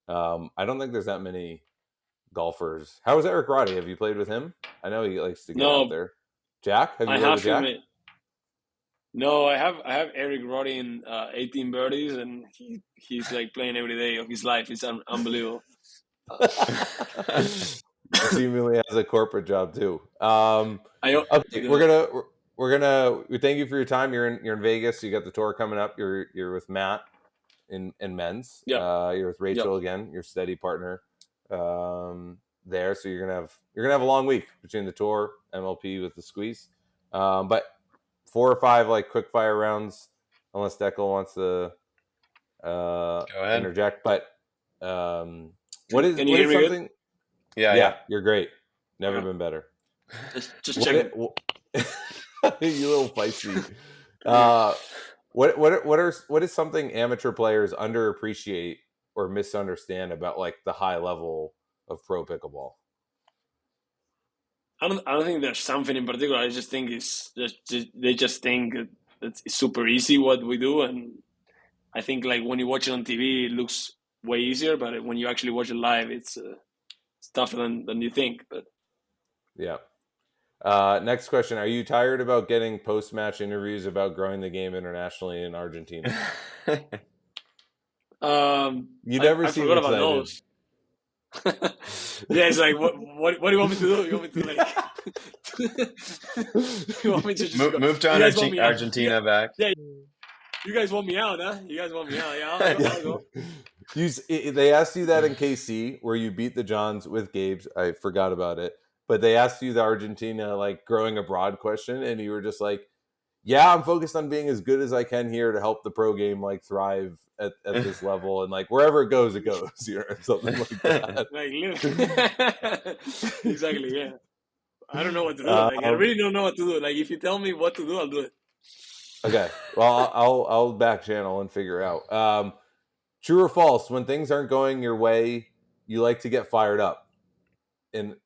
Speaker 1: I don't think there's that many golfers. How is Eric Roddy? Have you played with him? I know he likes to get out
Speaker 2: No,
Speaker 1: there. Jack, have you
Speaker 2: I
Speaker 1: played with
Speaker 2: have
Speaker 1: Jack?
Speaker 2: him. No, I have Eric Roddy in 18 birdies, and he's like playing every day of his life. It's unbelievable.
Speaker 1: Seemingly has a corporate job too.
Speaker 2: I
Speaker 1: Okay, we thank you for your time. You're in Vegas. You got the tour coming up. You're with Matt in men's.
Speaker 2: Yep.
Speaker 1: You're with Rachel again, your steady partner there. So you're gonna have a long week between the tour, MLP with the squeeze. But 4 or 5 like quick fire rounds, unless Dekel wants to
Speaker 3: Go ahead.
Speaker 1: interject. But
Speaker 2: Can you hear me
Speaker 1: something?
Speaker 3: Good? Yeah.
Speaker 1: You're great. Never
Speaker 2: Okay.
Speaker 1: been better.
Speaker 2: Just checking.
Speaker 1: You little feisty. What is something amateur players underappreciate or misunderstand about like the high level of pro pickleball?
Speaker 2: I don't think there's something in particular. I just think they just think it's super easy what we do, and I think like when you watch it on TV, it looks way easier, but when you actually watch it live, it's tougher than you think. But
Speaker 1: yeah. Next question: are you tired about getting post-match interviews about growing the game internationally in Argentina? You never seem
Speaker 2: forgot
Speaker 1: excited.
Speaker 2: about those. Yeah, it's like what do you want me to do? You want me to like? You want me to just
Speaker 3: move to Argentina back?
Speaker 2: Yeah, you guys want me out, huh? You guys want me out? Yeah, I'll go.
Speaker 1: They asked you that in KC where you beat the Johns with Gabe's. I forgot about it, but they asked you the Argentina like growing abroad question, and you were just like, "Yeah, I'm focused on being as good as I can here to help the pro game like thrive at this level, and like wherever it goes, you know, something like that."
Speaker 2: Exactly. Yeah. I don't know what to do. Like I really don't know what to do. Like if you tell me what to do, I'll do it.
Speaker 1: Okay. Well, I'll back channel and figure out. True or false? When things aren't going your way, you like to get fired up. And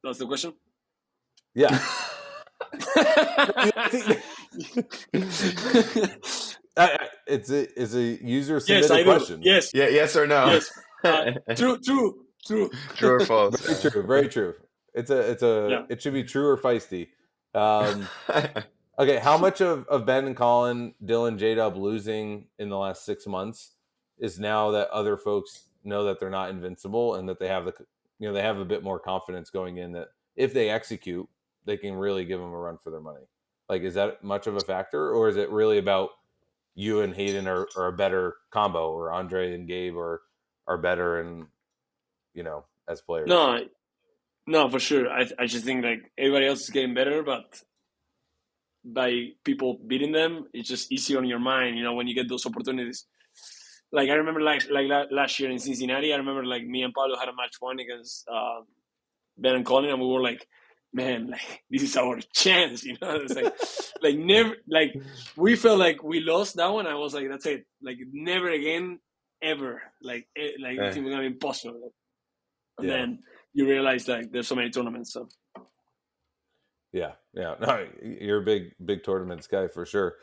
Speaker 2: that's the question.
Speaker 1: Yeah. It's a user submitted question.
Speaker 2: Yes.
Speaker 3: Yeah. Yes or no?
Speaker 2: Yes. True.
Speaker 3: True or false?
Speaker 1: Very true. Very true. It should be true or feisty. Okay, how much of Ben and Colin, Dylan, J-Dub losing in the last 6 months is now that other folks know that they're not invincible and that they have they have a bit more confidence going in that if they execute, they can really give them a run for their money. Like, is that much of a factor, or is it really about you and Hayden are a better combo, or Andre and Gabe are better and as players?
Speaker 2: No, for sure. I just think like everybody else is getting better, but by people beating them, it's just easier on your mind. When you get those opportunities. Like I remember, like last year in Cincinnati, I remember like me and Pablo had a match one against Ben and Colin, and we were like, man, like this is our chance. It's like never, like we felt like we lost that one. I was like, that's it, like never again, ever. Like it's gonna be impossible. And then you realize like there's so many tournaments. So.
Speaker 1: Yeah. No, you're a big tournaments guy for sure.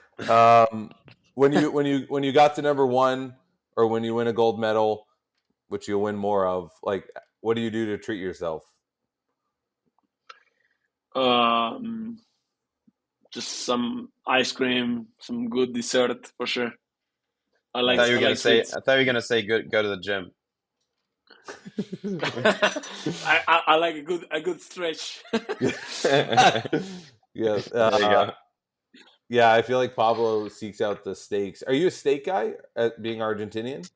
Speaker 1: When you got to number one, or when you win a gold medal, which you'll win more of, like, what do you do to treat yourself?
Speaker 2: Just some ice cream, some good dessert for sure. I thought
Speaker 3: you were gonna say go to the gym.
Speaker 2: I like a good stretch.
Speaker 1: Yeah. There you go. Yeah, I feel like Pablo seeks out the steaks. Are you a steak guy at being Argentinian?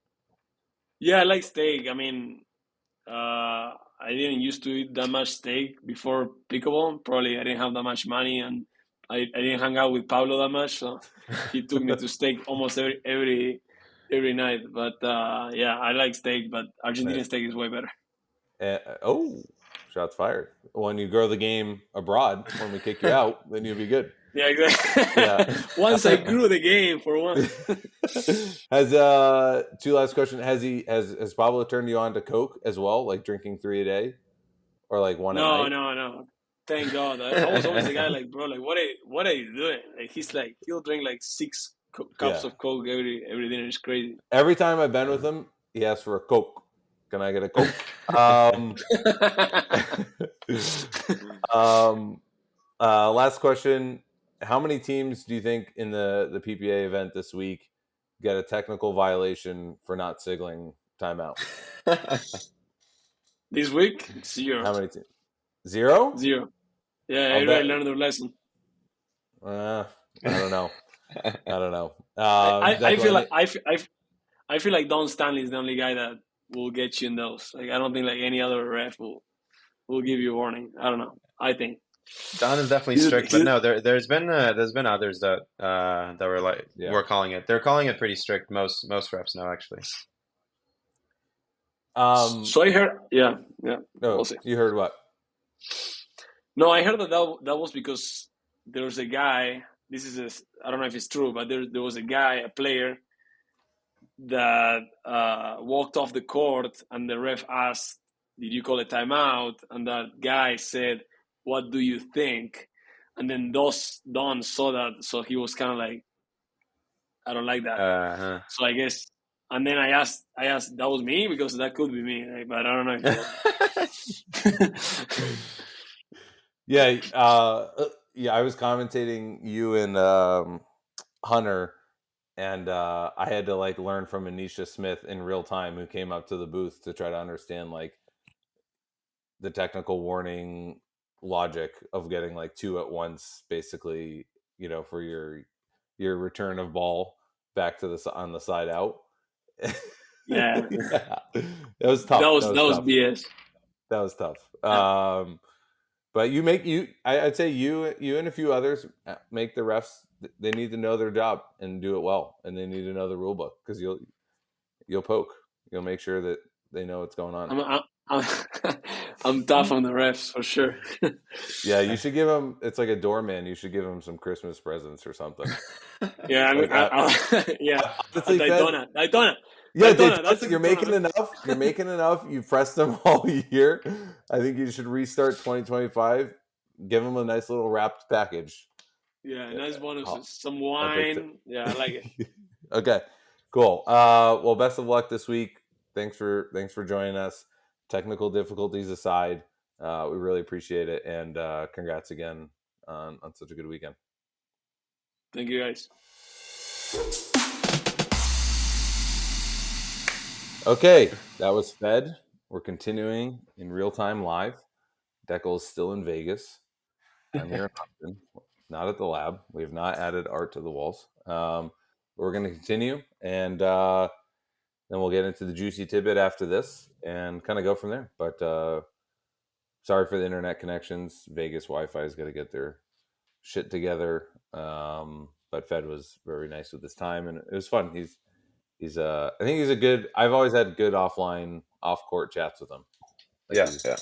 Speaker 2: Yeah, I like steak. I mean, I didn't used to eat that much steak before pickleball. Probably I didn't have that much money, and I didn't hang out with Pablo that much, so he took me to steak almost every night. But yeah, I like steak, but Argentinian steak is way better.
Speaker 1: Shots fired. When you grow the game abroad, when we kick you out, then you'll be good.
Speaker 2: Yeah, exactly. Yeah. Once I grew the game for one.
Speaker 1: Has two last question. Has Pablo turned you on to Coke as well, like drinking 3 a day, or like one at night?
Speaker 2: No. Thank God. I was always the guy like, bro, like what are you doing? Like he'll drink like 6 cups of Coke every dinner. It's crazy.
Speaker 1: Every time I've been with him, He asked for a Coke. Can I get a Coke? Um, last question. How many teams do you think in the PPA event this week get a technical violation for not signaling timeout?
Speaker 2: This week, zero.
Speaker 1: How many teams? Zero?
Speaker 2: Zero. Yeah,
Speaker 1: I'll
Speaker 2: everybody
Speaker 1: bet.
Speaker 2: learned their lesson.
Speaker 1: I don't know. I don't know.
Speaker 2: I feel like
Speaker 1: Declan,
Speaker 2: I feel like Don Stanley is the only guy that will get you in those. Like I don't think like any other ref will give you a warning. I don't know. I think
Speaker 3: Don is definitely
Speaker 2: he's,
Speaker 3: strict, but no, there's been others that were like
Speaker 1: yeah.
Speaker 3: were calling it. They're calling it pretty strict. Most refs now, actually.
Speaker 2: So I heard, yeah,
Speaker 1: No,
Speaker 2: we'll see.
Speaker 1: you heard what?
Speaker 2: No, I heard that was because there was a guy. This is I don't know if it's true, but there was a guy, a player, that walked off the court, and the ref asked, "Did you call a timeout?" And that guy said, "What do you think?" And then Don saw that, so he was kind of like, "I don't like that." So I guess, and then I asked, that was me because that could be me, like, but I don't know if
Speaker 1: Yeah, yeah. I was commentating you and Hunter, and I had to like learn from Anisha Smith in real time, who came up to the booth to try to understand like the technical warning logic of getting like two at once, basically, for your return of ball back to on the side out.
Speaker 2: yeah.
Speaker 1: Yeah, that was tough.
Speaker 2: That was
Speaker 1: tough.
Speaker 2: BS.
Speaker 1: That was tough.
Speaker 2: Yeah.
Speaker 1: But I'd say you and a few others make the refs. They need to know their job and do it well, and they need to know the rule book, because you'll poke. You'll make sure that they know what's going on.
Speaker 2: I'm I'm tough on the refs for sure.
Speaker 1: Yeah, you should give them. It's like a doorman. You should give them some Christmas presents or something.
Speaker 2: Yeah,
Speaker 1: Like,
Speaker 2: yeah.
Speaker 1: honestly,
Speaker 2: Daytona.
Speaker 1: yeah,
Speaker 2: That's a
Speaker 1: you're
Speaker 2: good
Speaker 1: making
Speaker 2: tournament.
Speaker 1: enough. You're making enough. You've pressed them all year. I think you should restart 2025. Give them a nice little wrapped package.
Speaker 2: Yeah, nice
Speaker 1: I'll,
Speaker 2: bonuses. Some
Speaker 1: I'll pick
Speaker 2: wine. Yeah, I like it.
Speaker 1: Okay, cool. Well, best of luck this week. Thanks for joining us. Technical difficulties aside, we really appreciate it, and congrats again on such a good weekend.
Speaker 2: Thank you, guys.
Speaker 1: Okay, that was Fed. We're continuing in real time live. Dekel is still in Vegas. I'm here in Austin, not at the lab. We have not added art to the walls. We're going to continue, and then we'll get into the juicy tidbit after this and kind of go from there. But sorry for the internet connections. Vegas Wi-Fi is going to get their shit together. But Fed was very nice with his time, and it was fun. I think he's a good. I've always had good offline, off-court chats with him. Like
Speaker 3: Yeah, yeah.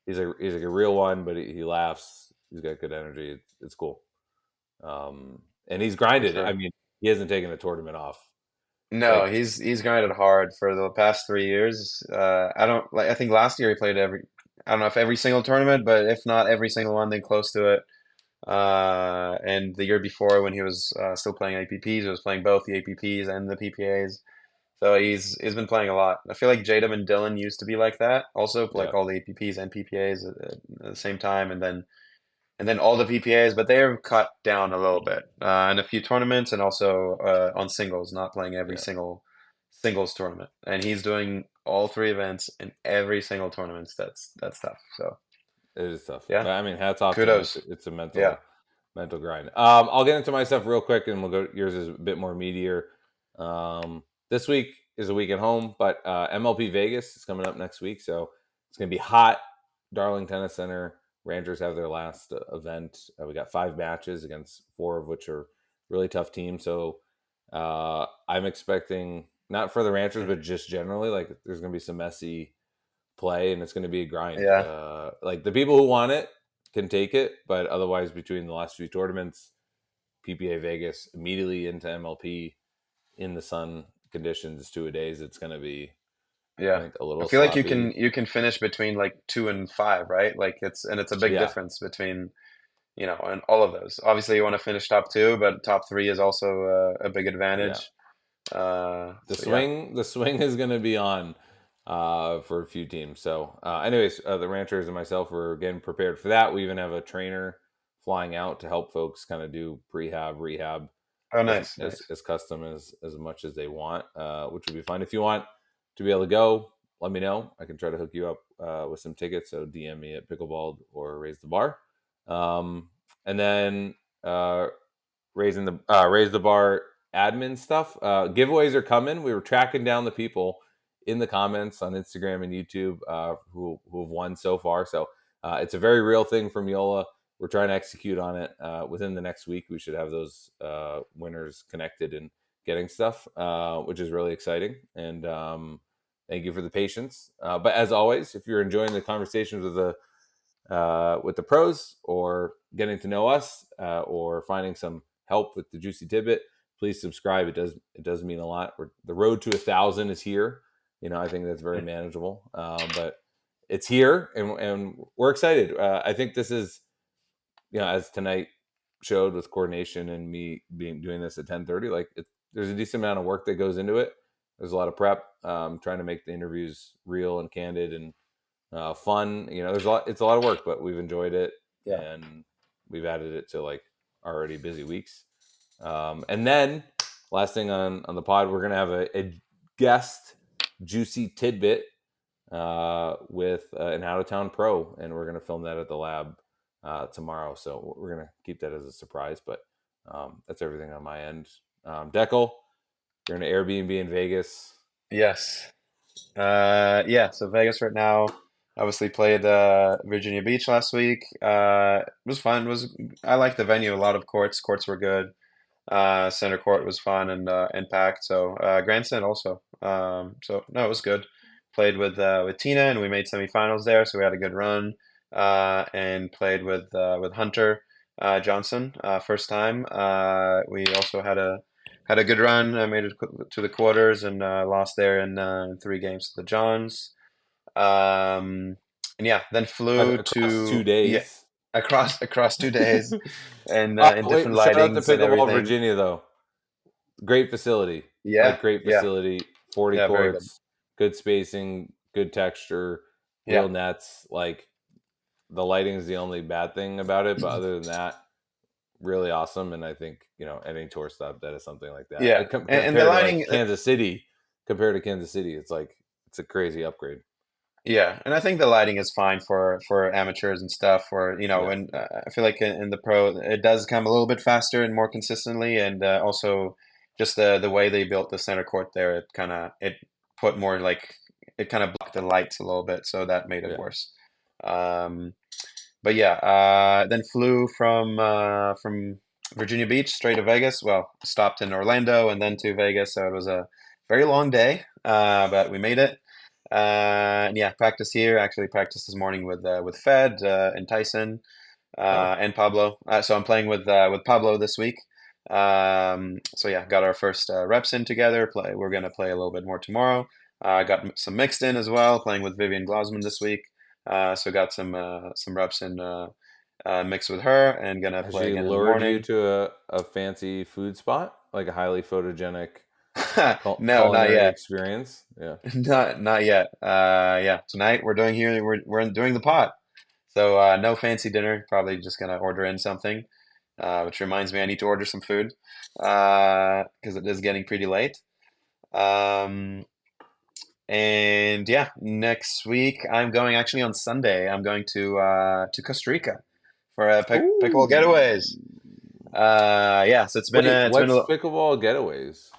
Speaker 1: He's like a real one, but he laughs. He's got good energy. It's cool. And he's grinded.
Speaker 3: Sure.
Speaker 1: I mean, he hasn't taken a tournament off.
Speaker 3: No,
Speaker 1: Like,
Speaker 3: he's grinded hard for the past 3 years. I think last year he played I don't know if every single tournament, but if not every single one, then close to it. And the year before, when he was still playing APPs, he was playing both the APPs and the PPAs. So he's been playing a lot. I feel like Jadam and Dylan used to be like that, also
Speaker 1: yeah,
Speaker 3: like all the APPs and PPAs at the same time, and then all the PPAs, but they're cut down a little bit in a few tournaments, and also on singles, not playing every
Speaker 1: yeah,
Speaker 3: single singles tournament. And he's doing all three events in every single tournament. That's tough. So
Speaker 1: it is tough.
Speaker 3: yeah,
Speaker 1: But I mean, hats off to him.
Speaker 3: kudos.
Speaker 1: It's a
Speaker 3: Yeah,
Speaker 1: mental grind. I'll get into my stuff real quick, and we'll go. Yours is a bit more meatier. This week is a week at home, but MLP Vegas is coming up next week, so it's gonna be hot. Darling Tennis Center. Rangers have their last event. We got 5 matches against 4 of which are really tough teams. So I'm expecting, not for the Rangers, but just generally, like, there's gonna be some messy play, and it's going to be a grind.
Speaker 3: yeah,
Speaker 1: Like, the people who want it can take it, but otherwise, between the last few tournaments, PPA Vegas immediately into MLP in the sun conditions, 2 a days, it's going to be, I
Speaker 3: yeah.
Speaker 1: think, a
Speaker 3: I
Speaker 1: little
Speaker 3: feel like
Speaker 1: sloppy.
Speaker 3: you can finish between like 2 and 5, right? Like it's a big
Speaker 1: Yeah,
Speaker 3: difference between and all of those. Obviously, you want to finish top 2, but top 3 is also a big
Speaker 1: yeah,
Speaker 3: advantage.
Speaker 1: The
Speaker 3: So yeah.
Speaker 1: swing is going to be on for a few teams. So, anyways, the Ranchers and myself were getting prepared for that. We even have a trainer flying out to help folks kind of do prehab, rehab,
Speaker 3: Oh,
Speaker 1: as
Speaker 3: nice, nice.
Speaker 1: custom as much as they want, which would be fun. If you want to be able to go, let me know. I can try to hook you up with some tickets. So DM me at pickleball or raise the bar, and then raise the bar admin stuff. Giveaways are coming. We were tracking down the people in the comments on Instagram and YouTube who have won so far. So it's a very real thing from Yola. We're trying to execute on it within the next week. We should have those winners connected and getting stuff, which is really exciting. And thank you for the patience. But as always, if you're enjoying the conversations with the pros, or getting to know us, or finding some help with the juicy tidbit, please subscribe. It does mean a lot. The road to 1,000 is here. I think that's very manageable, but it's here, and we're excited. I think this is, as tonight showed with coordination and me doing this at 10:30. Like, there's a decent amount of work that goes into it. There's a lot of prep, trying to make the interviews real and candid and fun. There's a lot. It's a lot of work, but we've enjoyed it,
Speaker 3: Yeah.
Speaker 1: and we've added it to like already busy weeks. And then last thing on the pod, we're gonna have a guest juicy tidbit with an out of town pro, and we're gonna film that at the lab tomorrow. So we're gonna keep that as a surprise. But that's everything on my end. Dekel, you're in an Airbnb in Vegas.
Speaker 3: Yes. Yeah, so Vegas right now. Obviously played Virginia Beach last week. It was fun. I liked the venue. A lot of courts. Courts were good. Center court was fun and packed. So grandstand also. So no, it was good. Played with Tina, and we made semifinals there. So we had a good run. And played with Hunter Johnson first time. We also had a good run. I made it to the quarters and lost there in 3 games to the Johns. And yeah, then flew
Speaker 1: Across
Speaker 3: to,
Speaker 1: 2 days.
Speaker 3: across 2 days and in different
Speaker 1: Wait, shout out to
Speaker 3: lightings and
Speaker 1: Pickleball
Speaker 3: everything.
Speaker 1: Virginia though. Great facility.
Speaker 3: Yeah,
Speaker 1: Like, great
Speaker 3: yeah,
Speaker 1: facility. 40
Speaker 3: yeah, very good.
Speaker 1: courts, good spacing, good texture,
Speaker 3: Yeah,
Speaker 1: real nets. Like, the lighting is the only bad thing about it, but other than that, really awesome. And I think, any tour stop that is something like that.
Speaker 3: yeah, and the
Speaker 1: Compared to like
Speaker 3: lighting.
Speaker 1: Kansas City, it's a crazy upgrade.
Speaker 3: Yeah, and I think the lighting is fine for amateurs and stuff. For
Speaker 1: Yeah,
Speaker 3: when I feel like in the pro, it does come a little bit faster and more consistently, and also just the way they built the center court there, it put more like it kind of blocked the lights a little bit, so that made it
Speaker 1: yeah.
Speaker 3: worse. Um, but yeah, then flew from Virginia Beach straight to Vegas. Well, stopped in Orlando and then to Vegas, so it was a very long day, but we made it. And yeah, practice here. Actually, practiced this morning with Fed and Tyson
Speaker 1: Oh,
Speaker 3: and Pablo. So I'm playing with Pablo this week. So yeah, got our first reps in together. We're gonna play a little bit more tomorrow. Got some mixed in as well, playing with Vivian Glausman this week. So got some reps in mixed with her, and gonna
Speaker 1: has
Speaker 3: play
Speaker 1: she
Speaker 3: again in the
Speaker 1: lured you
Speaker 3: morning.
Speaker 1: to a fancy food spot, like a highly photogenic
Speaker 3: No, not
Speaker 1: culinary
Speaker 3: yet.
Speaker 1: experience? Yeah.
Speaker 3: Not yet. Yeah, tonight we're doing the pot. So no fancy dinner. Probably just gonna order in something. Which reminds me, I need to order some food because it is getting pretty late. Um, and yeah, next week I'm going actually on Sunday. I'm going to Costa Rica for pickleball
Speaker 1: Ooh.
Speaker 3: getaways. Yeah, so
Speaker 1: Wait,
Speaker 3: it's been a
Speaker 1: what's
Speaker 3: little.
Speaker 1: pickleball getaways?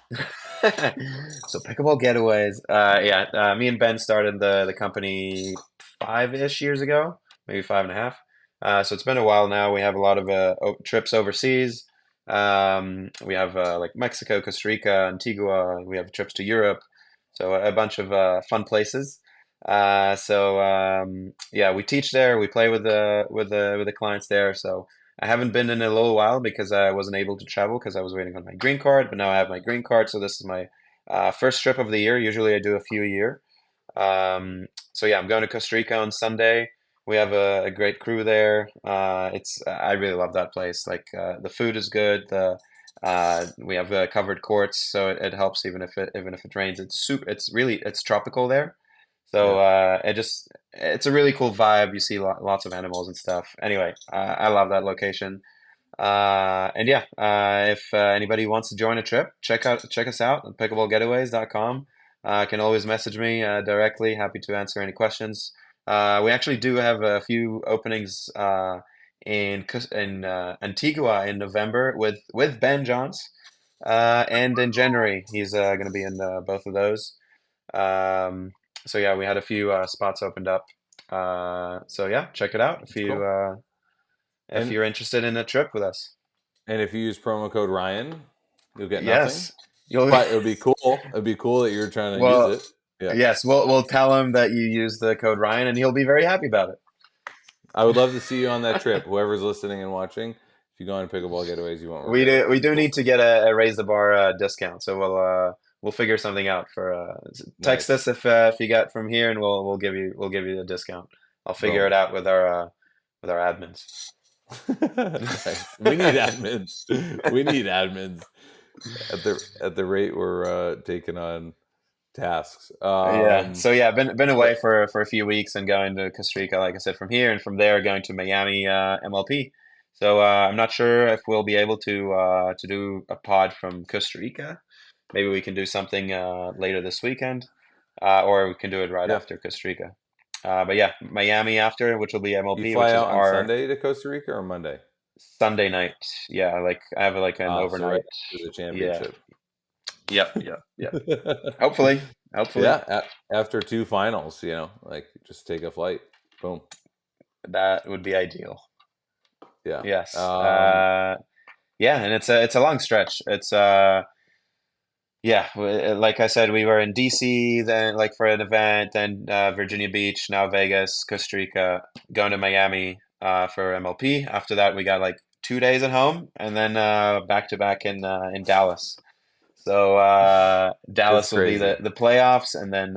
Speaker 3: So pickleball getaways. Yeah, me and Ben started the company 5-ish years ago, maybe 5.5. So it's been a while now. We have a lot of trips overseas. We have like Mexico, Costa Rica, Antigua. We have trips to Europe. So a bunch of fun places. Yeah, we teach there. We play with the clients there. So I haven't been in a little while because I wasn't able to travel because I was waiting on my green card. But now I have my green card, so this is my first trip of the year. Usually I do a few a year. So yeah, I'm going to Costa Rica on Sunday. We have a great crew there. I really love that place. Like the food is good. We have covered courts, so it helps even if it rains. It's tropical there, so it's a really cool vibe. You see lots of animals and stuff. Anyway, I love that location. And yeah, if anybody wants to join a trip, check us out at pickleballgetaways.com. Can always message me directly. Happy to answer any questions. We actually do have a few openings in Antigua in November with Ben Johns, and in January he's going to be in both of those. So yeah, we had a few spots opened up. So yeah, check it out
Speaker 1: Cool.
Speaker 3: if
Speaker 1: And
Speaker 3: you're interested in a trip with us.
Speaker 1: and if you use promo code Ryan, you'll get nothing.
Speaker 3: Yes, you'll.
Speaker 1: But it would be cool. It'd be cool that you're trying to use
Speaker 3: Well,
Speaker 1: it. Yeah.
Speaker 3: yes, we'll tell him that you use the code Ryan, and he'll be very happy about it.
Speaker 1: I would love to see you on that trip. Whoever's listening and watching, if you go on Pickleball Getaways, you won't regret
Speaker 3: We
Speaker 1: it.
Speaker 3: do need to get a raise the bar discount, so we'll figure something out for text
Speaker 1: Nice.
Speaker 3: us if you got from here, and we'll give you the discount. I'll figure
Speaker 1: Boom.
Speaker 3: it out with our admins.
Speaker 1: Nice. We need admins. We need admins at the rate we're taking on tasks.
Speaker 3: Yeah. So yeah, been away
Speaker 1: But
Speaker 3: for a few weeks and going to Costa Rica, like I said, from here, and from there going to Miami MLP. So I'm not sure if we'll be able to do a pod from Costa Rica. Maybe we can do something later this weekend, or we can do it right
Speaker 1: yeah,
Speaker 3: after Costa Rica. But yeah, Miami after, which will be
Speaker 1: you
Speaker 3: MLP,
Speaker 1: fly
Speaker 3: which is
Speaker 1: out on
Speaker 3: our
Speaker 1: Sunday to Costa Rica or Monday?
Speaker 3: Sunday night. Yeah, like I have like an
Speaker 1: So right
Speaker 3: overnight.
Speaker 1: after the
Speaker 3: Yeah.
Speaker 1: championship.
Speaker 3: Yep. Hopefully.
Speaker 1: Yeah, after two finals, like just take a flight. Boom.
Speaker 3: That would be ideal.
Speaker 1: Yeah.
Speaker 3: Yes. Yeah, and it's a long stretch. It's yeah, like I said, we were in DC then like for an event, then Virginia Beach, now Vegas, Costa Rica, going to Miami for MLP. After that, we got like 2 days at home, and then back to back in Dallas. So
Speaker 1: It's
Speaker 3: Dallas will be
Speaker 1: crazy.
Speaker 3: the playoffs, and then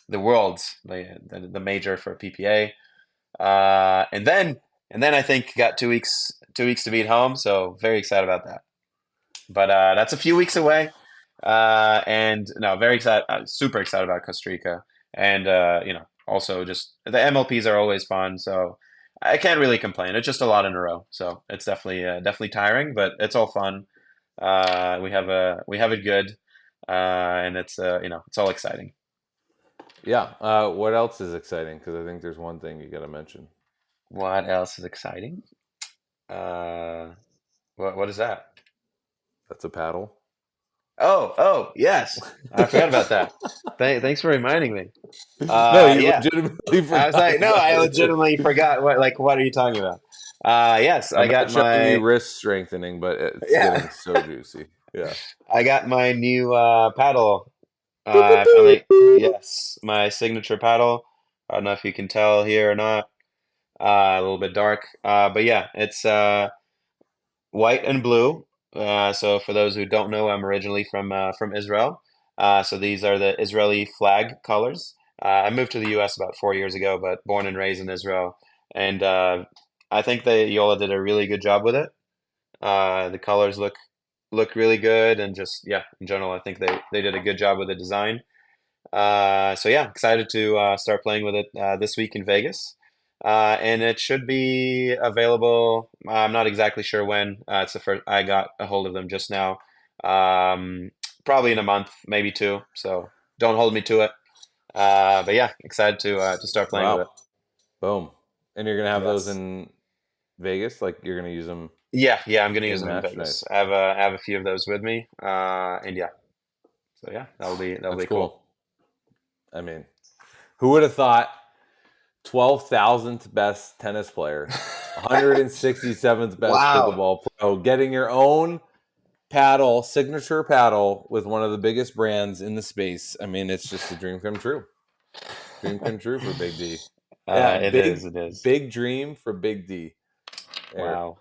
Speaker 3: the Worlds, the major for PPA, and then I think got 2 weeks to be at home. So very excited about that. But that's a few weeks away, and no, very excited, super excited about Costa Rica, and also just the MLPs are always fun, so I can't really complain. It's just a lot in a row, so it's definitely tiring, but it's all fun. We have it good, and it's it's all exciting.
Speaker 1: Yeah. What else is exciting? Because I think there's one thing you got to mention.
Speaker 3: What else is exciting? Uh, what is that?
Speaker 1: That's a paddle.
Speaker 3: Oh, yes. I forgot about that. Thanks for reminding me.
Speaker 1: No, you
Speaker 3: Yeah.
Speaker 1: legitimately
Speaker 3: I was
Speaker 1: forgot
Speaker 3: like, no,
Speaker 1: about
Speaker 3: I
Speaker 1: it.
Speaker 3: legitimately forgot what are you talking about? Yes,
Speaker 1: I'm not showing you wrist strengthening, but it's
Speaker 3: yeah,
Speaker 1: getting so juicy. Yeah.
Speaker 3: I got my new paddle.
Speaker 1: Boop, boop,
Speaker 3: I finally,
Speaker 1: boop.
Speaker 3: yes, my signature paddle. I don't know if you can tell here or not. A little bit dark. But yeah, it's white and blue. So for those who don't know, I'm originally from Israel. So these are the Israeli flag colors. I moved to the U.S. about 4 years ago, but born and raised in Israel. And I think that Yola did a really good job with it. The colors look really good, and just yeah, in general, I think they did a good job with the design. So yeah, excited to start playing with it this week in Vegas. And it should be available. I'm not exactly sure when. It's the first I got a hold of them just now. Um, Probably in a month, maybe two. So don't hold me to it. But yeah, excited to start playing with it.
Speaker 1: Wow. Boom. And you're gonna have those
Speaker 3: Yes.
Speaker 1: in Vegas? Like you're gonna use them
Speaker 3: Yeah. I'm gonna use
Speaker 1: in
Speaker 3: them in
Speaker 1: match?
Speaker 3: Vegas.
Speaker 1: Nice.
Speaker 3: I have a few of those with me. And yeah, so yeah, that'll
Speaker 1: That's
Speaker 3: be cool.
Speaker 1: cool. I mean, who would have thought 12,000th best tennis player, 167th best
Speaker 3: Wow.
Speaker 1: pickleball pro, getting your own paddle, signature paddle with one of the biggest brands in the space. I mean, it's just a dream come true. Dream come true for Big D. Yeah,
Speaker 3: It is. It is.
Speaker 1: big dream for Big D. There.
Speaker 3: Wow.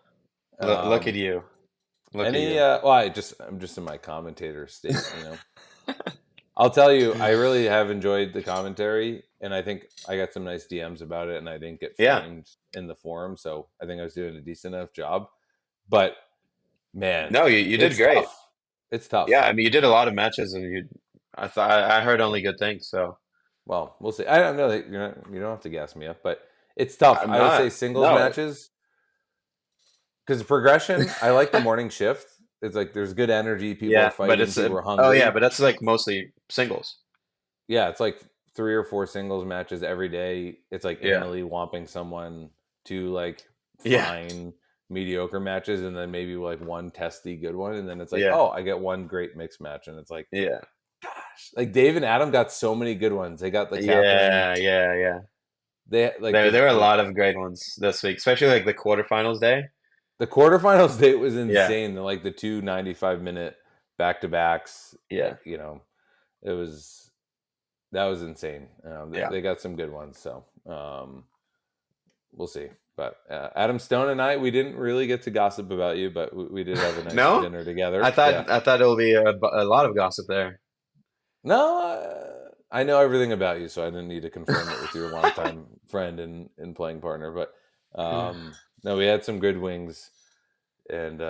Speaker 3: Look at
Speaker 1: Um,
Speaker 3: you. Look at
Speaker 1: any
Speaker 3: you.
Speaker 1: well, I'm just in my commentator state. I'll tell you, I really have enjoyed the commentary, and I think I got some nice DMs about it, and I didn't get
Speaker 3: Yeah.
Speaker 1: flamed in the forum, so I think I was doing a decent enough job. But Man,
Speaker 3: No, you did
Speaker 1: it's
Speaker 3: great.
Speaker 1: tough. It's tough.
Speaker 3: Yeah, I mean, you did a lot of matches, and I heard only good things. So
Speaker 1: Well, we'll see. I don't know that you don't have to gas me up, but it's tough.
Speaker 3: I'm
Speaker 1: I would say
Speaker 3: not.
Speaker 1: singles
Speaker 3: No,
Speaker 1: matches because progression. I like the morning shift. It's like there's good energy. People are
Speaker 3: yeah, but
Speaker 1: fighting. People are
Speaker 3: oh yeah,
Speaker 1: hungry.
Speaker 3: but that's like mostly singles.
Speaker 1: Yeah, it's like 3 or 4 singles matches every day. It's like
Speaker 3: Yeah,
Speaker 1: Annalie whomping someone to like
Speaker 3: yeah,
Speaker 1: fine mediocre matches, and then maybe like one testy good one, and then it's like,
Speaker 3: yeah,
Speaker 1: oh, I get one great mixed match, and it's like,
Speaker 3: yeah,
Speaker 1: gosh, like Dave and Adam got so many good ones. They got the Catherine.
Speaker 3: yeah.
Speaker 1: They like
Speaker 3: There were a lot of great ones this week, especially like the quarterfinals day.
Speaker 1: the quarterfinals date was
Speaker 3: Yeah,
Speaker 1: insane. Like the 2 95-minute back to backs,
Speaker 3: yeah,
Speaker 1: it was that was insane.
Speaker 3: yeah.
Speaker 1: They got some good ones, so we'll see. But Adam Stone and I, we didn't really get to gossip about you, but we did have a nice
Speaker 3: No,
Speaker 1: dinner together. Yeah.
Speaker 3: I thought it'll be a lot of gossip there.
Speaker 1: No, I know everything about you, so I didn't need to confirm it with your longtime friend and playing partner. But no, we had some good wings and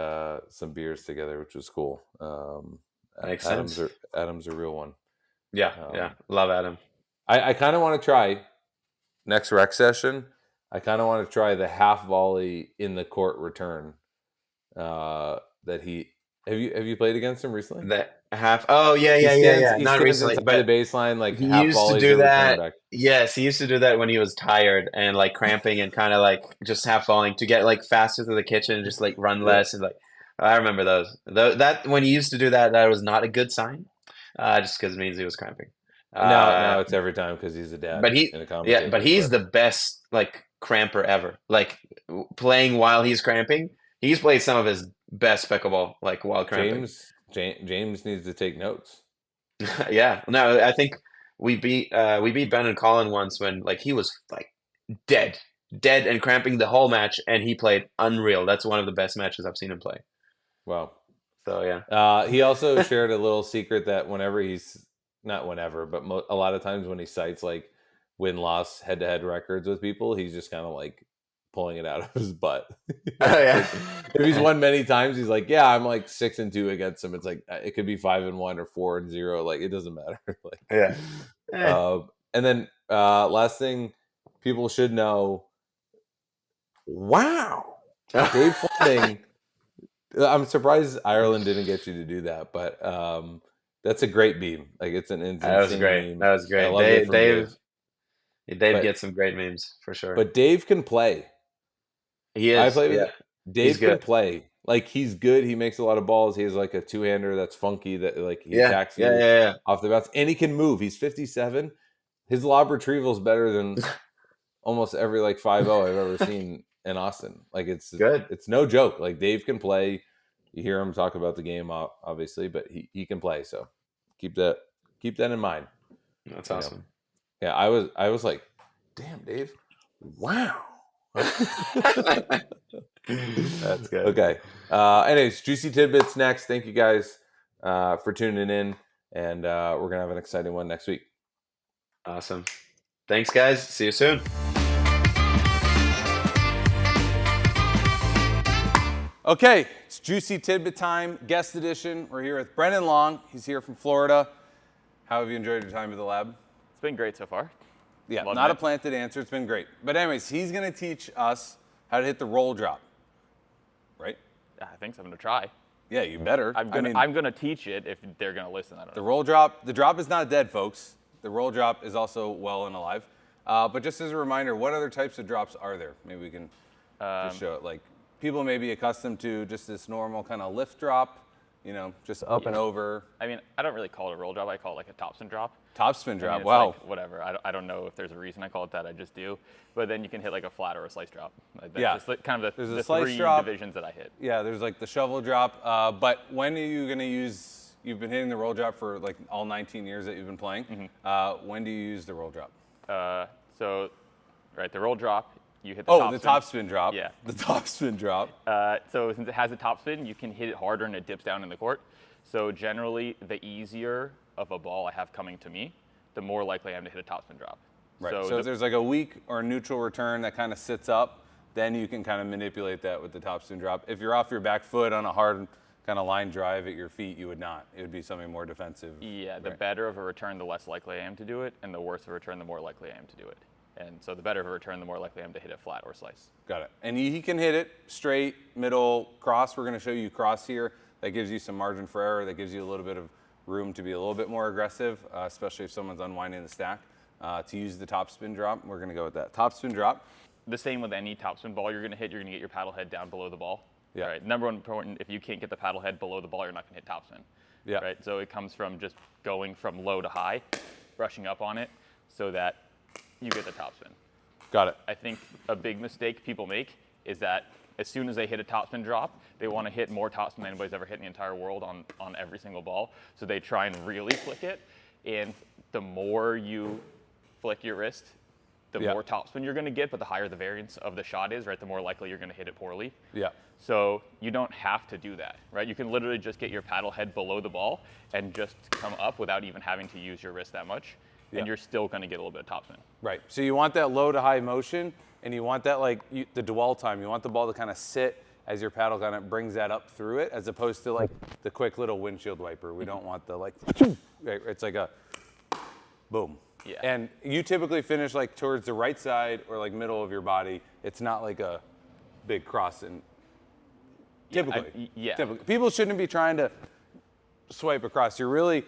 Speaker 1: some beers together, which was cool.
Speaker 3: Makes sense.
Speaker 1: Adam's a real one.
Speaker 3: Yeah, yeah. Love Adam.
Speaker 1: I kind of want to try next rec session. I kind of want to try the half volley in the court return. That he have you played against him recently?
Speaker 3: That half. Oh yeah.
Speaker 1: He
Speaker 3: Not
Speaker 1: stands
Speaker 3: recently,
Speaker 1: inside the
Speaker 3: but
Speaker 1: baseline like
Speaker 3: he
Speaker 1: half
Speaker 3: used to
Speaker 1: volleys
Speaker 3: do
Speaker 1: a return
Speaker 3: that.
Speaker 1: back.
Speaker 3: Yes, he used to do that when he was tired and like cramping and kind of like just half falling to get like faster to the kitchen and just like run
Speaker 1: Yeah.
Speaker 3: less and like I remember those. That when he used to do that, that was not a good sign. Just because it means he was cramping.
Speaker 1: Now it's every time because he's a dad
Speaker 3: But he,
Speaker 1: and a
Speaker 3: yeah, but
Speaker 1: commentator.
Speaker 3: he's the best like cramper ever. Like playing while he's cramping. He's played some of his best pickleball like while cramping.
Speaker 1: James needs to take notes.
Speaker 3: Yeah, no, I think we beat Ben and Colin once when like he was like dead, dead and cramping the whole match, and he played unreal. That's one of the best matches I've seen him play.
Speaker 1: Wow.
Speaker 3: So yeah,
Speaker 1: He also shared a little secret that whenever he's not whenever, but a lot of times when he cites like win loss head to head records with people, he's just kind of like pulling it out of his butt.
Speaker 3: oh yeah,
Speaker 1: Like, if he's won many times, he's like, yeah, I'm like 6-2 against him. It's like it could be 5-1 or 4-0. Like it doesn't matter. Like,
Speaker 3: yeah.
Speaker 1: and then last thing people should know. Wow, Dave Fleming. I'm surprised Ireland didn't get you to do that, but that's a great meme. Like it's an
Speaker 3: That was
Speaker 1: insane
Speaker 3: great.
Speaker 1: meme.
Speaker 3: That was
Speaker 1: I
Speaker 3: great.
Speaker 1: loved it from Dave.
Speaker 3: Dave
Speaker 1: But
Speaker 3: gets some great memes for sure.
Speaker 1: but Dave can play.
Speaker 3: He
Speaker 1: I
Speaker 3: is,
Speaker 1: play with
Speaker 3: yeah.
Speaker 1: it.
Speaker 3: He's
Speaker 1: Dave can
Speaker 3: good.
Speaker 1: play. Like he's good. He makes a lot of balls. He has like a two-hander that's funky that like he
Speaker 3: Yeah,
Speaker 1: attacks you
Speaker 3: yeah.
Speaker 1: off the bounce, and he can move. He's 57. His lob retrieval is better than almost every like 5-0 I've ever seen in Austin. Like
Speaker 3: Good.
Speaker 1: it's no joke. Like Dave can play. You hear him talk about the game, obviously, but he can play. So keep that in mind.
Speaker 3: That's
Speaker 1: You know.
Speaker 3: awesome.
Speaker 1: Yeah, I was like, damn, Dave, wow.
Speaker 3: That's good.
Speaker 1: Okay. Anyways, juicy tidbits next. Thank you guys for tuning in, and we're gonna have an exciting one next week.
Speaker 3: Awesome. Thanks, guys. See you soon.
Speaker 1: Okay, it's Juicy Tidbit time, guest edition. We're here with Brendan Long. He's here from Florida. How have you enjoyed your time at the lab?
Speaker 4: It's been great so far.
Speaker 1: Yeah,
Speaker 4: Loving
Speaker 1: not
Speaker 4: it.
Speaker 1: a planted answer. It's been great. But anyways, he's going to teach us how to hit the roll drop, right?
Speaker 4: Yeah, I think so. I'm gonna try.
Speaker 1: Yeah, you better.
Speaker 4: I'm gonna teach it if they're gonna listen. I don't
Speaker 1: The
Speaker 4: know.
Speaker 1: roll drop, the drop is not dead, folks. The roll drop is also well and alive. But just as a reminder, what other types of drops are there? Maybe we can just show it. Like people may be accustomed to just this normal kind of lift drop, just up and over.
Speaker 4: I mean, I don't really call it a roll drop. I call it like a topspin drop.
Speaker 1: Topspin
Speaker 4: I
Speaker 1: drop,
Speaker 4: mean, it's
Speaker 1: wow.
Speaker 4: like, whatever. I don't know if there's a reason I call it that. I just do. But then you can hit like a flat or a slice drop. Like, that's
Speaker 1: Yeah.
Speaker 4: just like kind of
Speaker 1: There's
Speaker 4: the
Speaker 1: a slice
Speaker 4: three
Speaker 1: drop.
Speaker 4: divisions that I hit.
Speaker 1: Yeah, there's like the shovel drop. But when are you going to use, you've been hitting the roll drop for like all 19 years that you've been playing. When do you use the roll drop?
Speaker 4: The roll drop, you hit the topspin.
Speaker 1: The topspin drop.
Speaker 4: Yeah.
Speaker 1: The topspin drop.
Speaker 4: So since it has a topspin, you can hit it harder and it dips down in the court. So generally, the easier of a ball I have coming to me, the more likely I am to hit a topspin drop.
Speaker 1: Right. So if there's like a weak or neutral return that kind of sits up, then you can kind of manipulate that with the topspin drop. If you're off your back foot on a hard kind of line drive at your feet, you would not. It would be something more defensive.
Speaker 4: Yeah, the better of a return, the less likely I am to do it, and the worse of a return, the more likely I am to do it. And so the better of a return, the more likely I am to hit it flat or slice.
Speaker 1: Got it. And he can hit it straight, middle, cross. We're going to show you cross here. That gives you some margin for error. That gives you a little bit of room to be a little bit more aggressive, especially if someone's unwinding the stack, to use the topspin drop. We're going to go with that. Topspin drop.
Speaker 4: The same with any topspin ball you're going to hit. You're going to get your paddle head down below the ball.
Speaker 1: Yeah.
Speaker 4: Right. Number one important, if you can't get the paddle head below the ball, you're not going to hit topspin.
Speaker 1: Yeah.
Speaker 4: Right. So it comes from just going from low to high, brushing up on it, so that you get the topspin.
Speaker 1: Got it.
Speaker 4: I think a big mistake people make is that as soon as they hit a topspin drop, they want to hit more topspin than anybody's ever hit in the entire world on every single ball. So they try and really flick it. And the more you flick your wrist, the more topspin you're going to get, but the higher the variance of the shot is, right? The more likely you're going to hit it poorly.
Speaker 1: Yeah.
Speaker 4: So you don't have to do that, right? You can literally just get your paddle head below the ball and just come up without even having to use your wrist that much. And you're still going to get a little bit of topspin.
Speaker 1: Right. So you want that low to high motion, and you want that the dwell time. You want the ball to kind of sit as your paddle kind of brings that up through it, as opposed to like the quick little windshield wiper. We don't want the it's like a boom.
Speaker 4: Yeah.
Speaker 1: And you typically finish like towards the right side or like middle of your body. It's not like a big cross. And typically, typically, people shouldn't be trying to swipe across. You're really,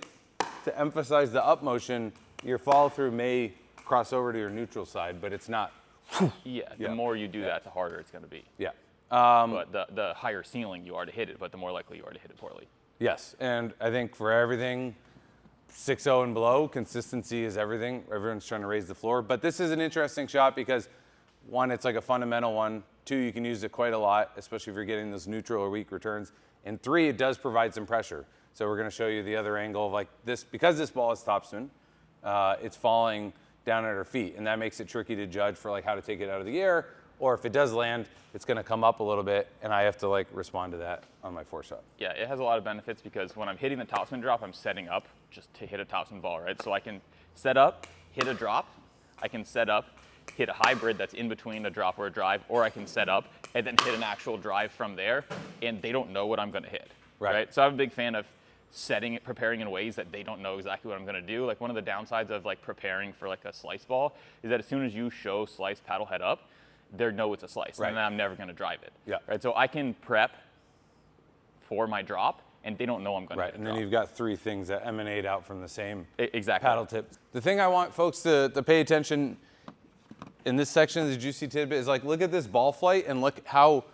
Speaker 1: to emphasize the up motion, your follow through may cross over to your neutral side, but it's not.
Speaker 4: The more you do that, the harder it's going to be.
Speaker 1: Yeah.
Speaker 4: But the higher ceiling you are to hit it, but the more likely you are to hit it poorly.
Speaker 1: Yes, and I think for everything 6-0 and below, consistency is everything. Everyone's trying to raise the floor. But this is an interesting shot because, one, it's like a fundamental one. Two, you can use it quite a lot, especially if you're getting those neutral or weak returns. And three, it does provide some pressure. So we're going to show you the other angle of like this. Because this ball is topspin, it's falling down at her feet. And that makes it tricky to judge for like how to take it out of the air. Or if it does land, it's going to come up a little bit, and I have to like respond to that on my foreshot.
Speaker 4: Yeah, it has a lot of benefits because when I'm hitting the topspin drop, I'm setting up just to hit a topspin ball, right? So I can set up, hit a drop. I can set up, hit a hybrid that's in between a drop or a drive, or I can set up and then hit an actual drive from there, and they don't know what I'm going to hit, right? So I'm a big fan of setting it, preparing in ways that they don't know exactly what I'm going to do. Like one of the downsides of like preparing for like a slice ball is that as soon as you show slice paddle head up, they know it's a slice, and then I'm never going to drive it.
Speaker 1: Yeah.
Speaker 4: Right. So I can prep for my drop, and they don't know I'm going to.
Speaker 1: Right. And then you've got three things that emanate out from the same paddle tip. The thing I want folks to pay attention in this section of the juicy tidbit is like, look at this ball flight and look how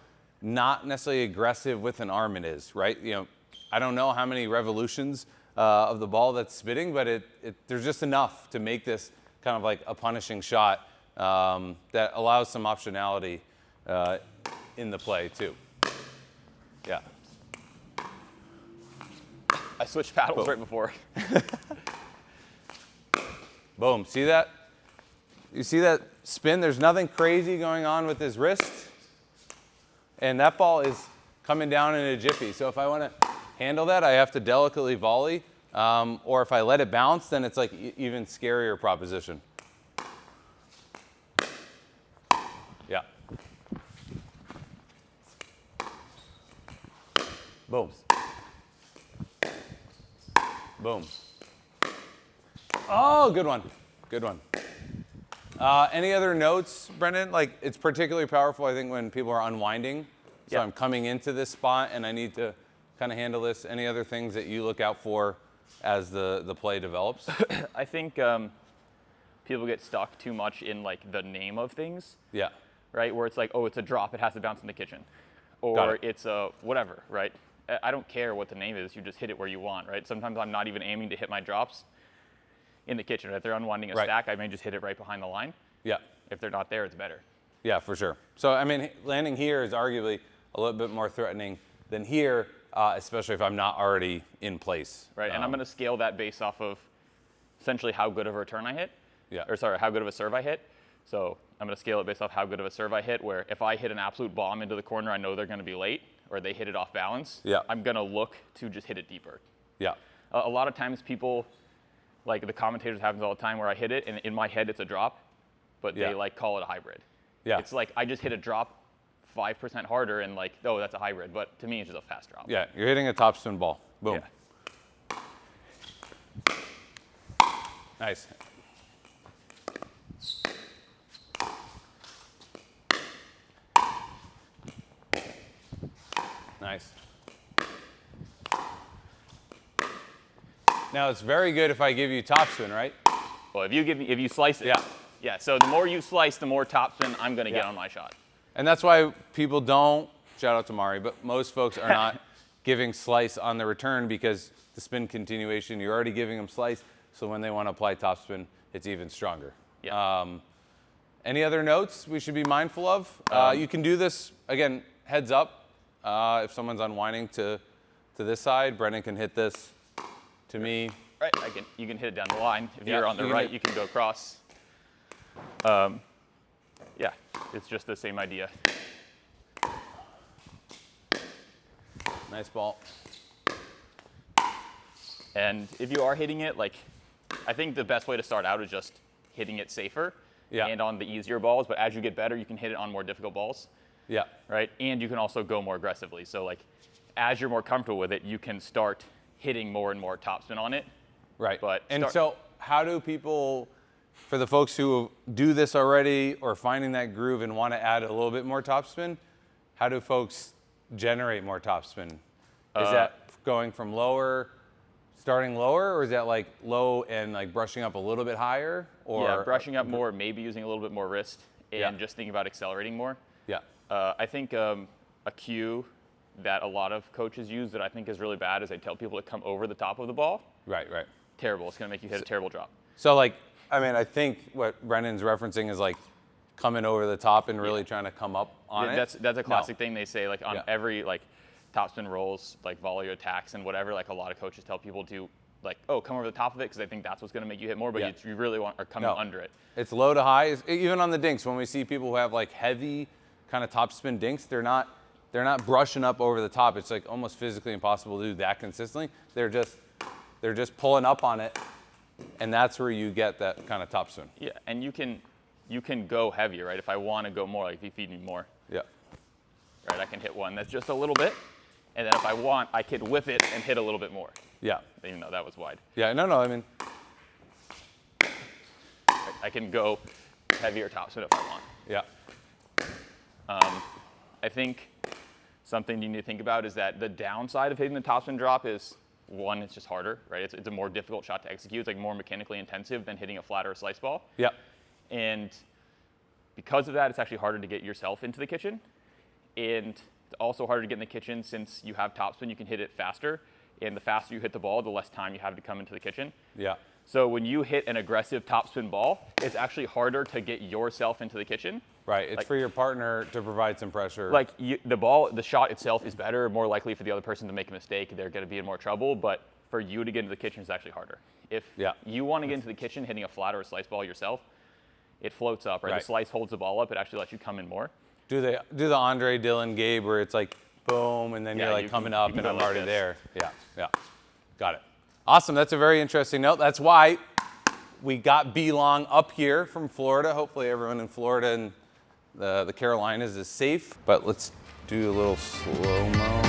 Speaker 1: not necessarily aggressive with an arm it is. Right. You know, I don't know how many revolutions of the ball that's spitting, but there's just enough to make this kind of like a punishing shot. That allows some optionality in the play too. Yeah.
Speaker 4: I switched paddles right before.
Speaker 1: Boom. See that? You see that spin? There's nothing crazy going on with his wrist. And that ball is coming down in a jiffy. So if I want to handle that, I have to delicately volley. Or if I let it bounce, then it's like even scarier proposition. Yeah. Boom. Boom. Oh, good one. Good one. Any other notes, Brendan? Like, it's particularly powerful, I think, when people are unwinding. So I'm coming into this spot, and I need to kind of handle this. Any other things that you look out for as the play develops?
Speaker 4: I think people get stuck too much in, like, the name of things.
Speaker 1: Yeah.
Speaker 4: Right? Where it's like, oh, it's a drop, it has to bounce in the kitchen. Or it's a whatever, right? I don't care what the name is, you just hit it where you want, right? Sometimes I'm not even aiming to hit my drops in the kitchen. If they're unwinding a stack, I may just hit it right behind the line.
Speaker 1: Yeah.
Speaker 4: If they're not there, it's better.
Speaker 1: Yeah, for sure. So, I mean, landing here is arguably a little bit more threatening than here, especially if I'm not already in place.
Speaker 4: Right, and I'm going to scale that based off of essentially how good of a return I hit.
Speaker 1: Yeah.
Speaker 4: Or sorry, how good of a serve I hit. So I'm going to scale it based off how good of a serve I hit, where if I hit an absolute bomb into the corner, I know they're going to be late, or they hit it off balance.
Speaker 1: Yeah.
Speaker 4: I'm going to look to just hit it deeper.
Speaker 1: Yeah.
Speaker 4: A lot of times people, like the commentators happens all the time where I hit it, and in my head it's a drop, but they like call it a hybrid.
Speaker 1: Yeah.
Speaker 4: It's like I just hit a drop 5% harder and like, oh, that's a hybrid. But to me, it's just a fast drop.
Speaker 1: Yeah, you're hitting a topspin ball. Boom.
Speaker 4: Yeah.
Speaker 1: Nice. Nice. Now it's very good if I give you topspin, right?
Speaker 4: Well, if you slice it.
Speaker 1: Yeah.
Speaker 4: Yeah, so the more you slice, the more topspin I'm going to get on my shot.
Speaker 1: And that's why people don't, shout out to Mari, but most folks are not giving slice on the return because the spin continuation, you're already giving them slice, so when they want to apply topspin, it's even stronger.
Speaker 4: Yeah.
Speaker 1: Any other notes we should be mindful of? You can do this, again, heads up. If someone's unwinding to this side, Brendan can hit this to me.
Speaker 4: Right, you can hit it down the line. If you're on the
Speaker 1: you
Speaker 4: right,
Speaker 1: can-
Speaker 4: you can go across. Yeah, it's just the same idea.
Speaker 1: Nice ball.
Speaker 4: And if you are hitting it, like, I think the best way to start out is just hitting it safer and on the easier balls. But as you get better, you can hit it on more difficult balls,
Speaker 1: Yeah.
Speaker 4: right? And you can also go more aggressively. So, like, as you're more comfortable with it, you can start hitting more and more topspin on it.
Speaker 1: Right.
Speaker 4: But
Speaker 1: so how do people, for the folks who do this already or finding that groove and want to add a little bit more topspin, how do folks generate more topspin? Is that going from starting lower, or is that like low and like brushing up a little bit higher? Or
Speaker 4: yeah, brushing up more, maybe using a little bit more wrist, and just thinking about accelerating more.
Speaker 1: Yeah.
Speaker 4: I think a cue that a lot of coaches use that I think is really bad is they tell people to come over the top of the ball.
Speaker 1: Right.
Speaker 4: Terrible. It's going to make you hit a terrible drop.
Speaker 1: So like, I mean, I think what Brendan's referencing is like coming over the top and really trying to come up on it.
Speaker 4: That's a classic thing they say, like on
Speaker 1: Yeah.
Speaker 4: every like topspin rolls, like volley attacks and whatever. Like a lot of coaches tell people to like, oh, come over the top of it because they think that's what's going to make you hit more, but you really are coming under it.
Speaker 1: It's low to high. Even on the dinks, when we see people who have like heavy kind of topspin dinks, they're not brushing up over the top. It's like almost physically impossible to do that consistently. They're just pulling up on it, and that's where you get that kind of topspin.
Speaker 4: Yeah, and you can go heavier, right? If I want to go more, like if you feed me more,
Speaker 1: Yeah.
Speaker 4: right, I can hit one that's just a little bit, and then if I want, I could whip it and hit a little bit more.
Speaker 1: Yeah.
Speaker 4: Even though that was wide.
Speaker 1: Yeah. No. I mean,
Speaker 4: I can go heavier topspin if I want.
Speaker 1: yeah.
Speaker 4: I think something you need to think about is that the downside of hitting the topspin drop is, one, it's just harder, right? It's a more difficult shot to execute. It's like more mechanically intensive than hitting a flat or a slice ball.
Speaker 1: Yeah.
Speaker 4: And because of that, it's actually harder to get yourself into the kitchen. And it's also harder to get in the kitchen since you have topspin, you can hit it faster. And the faster you hit the ball, the less time you have to come into the kitchen.
Speaker 1: Yeah.
Speaker 4: So when you hit an aggressive topspin ball, it's actually harder to get yourself into the kitchen.
Speaker 1: Right. It's
Speaker 4: like,
Speaker 1: for your partner to provide some pressure.
Speaker 4: Like the shot itself is better, more likely for the other person to make a mistake, they're going to be in more trouble. But for you to get into the kitchen is actually harder. If you want to get into the kitchen hitting a flat or a slice ball yourself, it floats up, right? The slice holds the ball up. It actually lets you come in more.
Speaker 1: Do the Andre, Dylan, Gabe, where it's like boom, and then you're like coming up, and I'm
Speaker 4: like
Speaker 1: already
Speaker 4: this.
Speaker 1: there. Yeah. Got it. Awesome. That's a very interesting note. That's why we got B-Long up here from Florida. Hopefully everyone in Florida and the Carolinas is safe. But let's do a little slow-mo.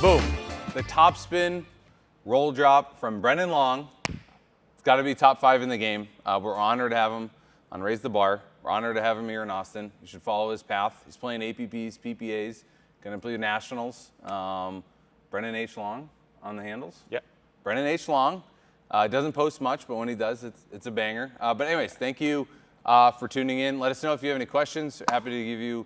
Speaker 1: Boom. The topspin roll drop from Brendan Long. It's got to be top 5 in the game. We're honored to have him on Raise the Bar. We're honored to have him here in Austin. You should follow his path. He's playing APPs, PPAs, going to play nationals. Brendan H. Long on the handles.
Speaker 4: Yep.
Speaker 1: Brendan H. Long. Doesn't post much, but when he does, it's a banger. But anyways, thank you for tuning in. Let us know if you have any questions. Happy to give you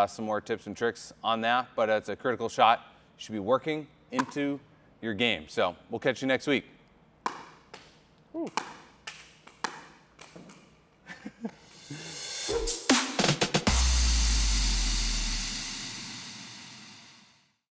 Speaker 1: some more tips and tricks on that. But it's a critical shot. You should be working into your game. So we'll catch you next week.
Speaker 4: Ooh.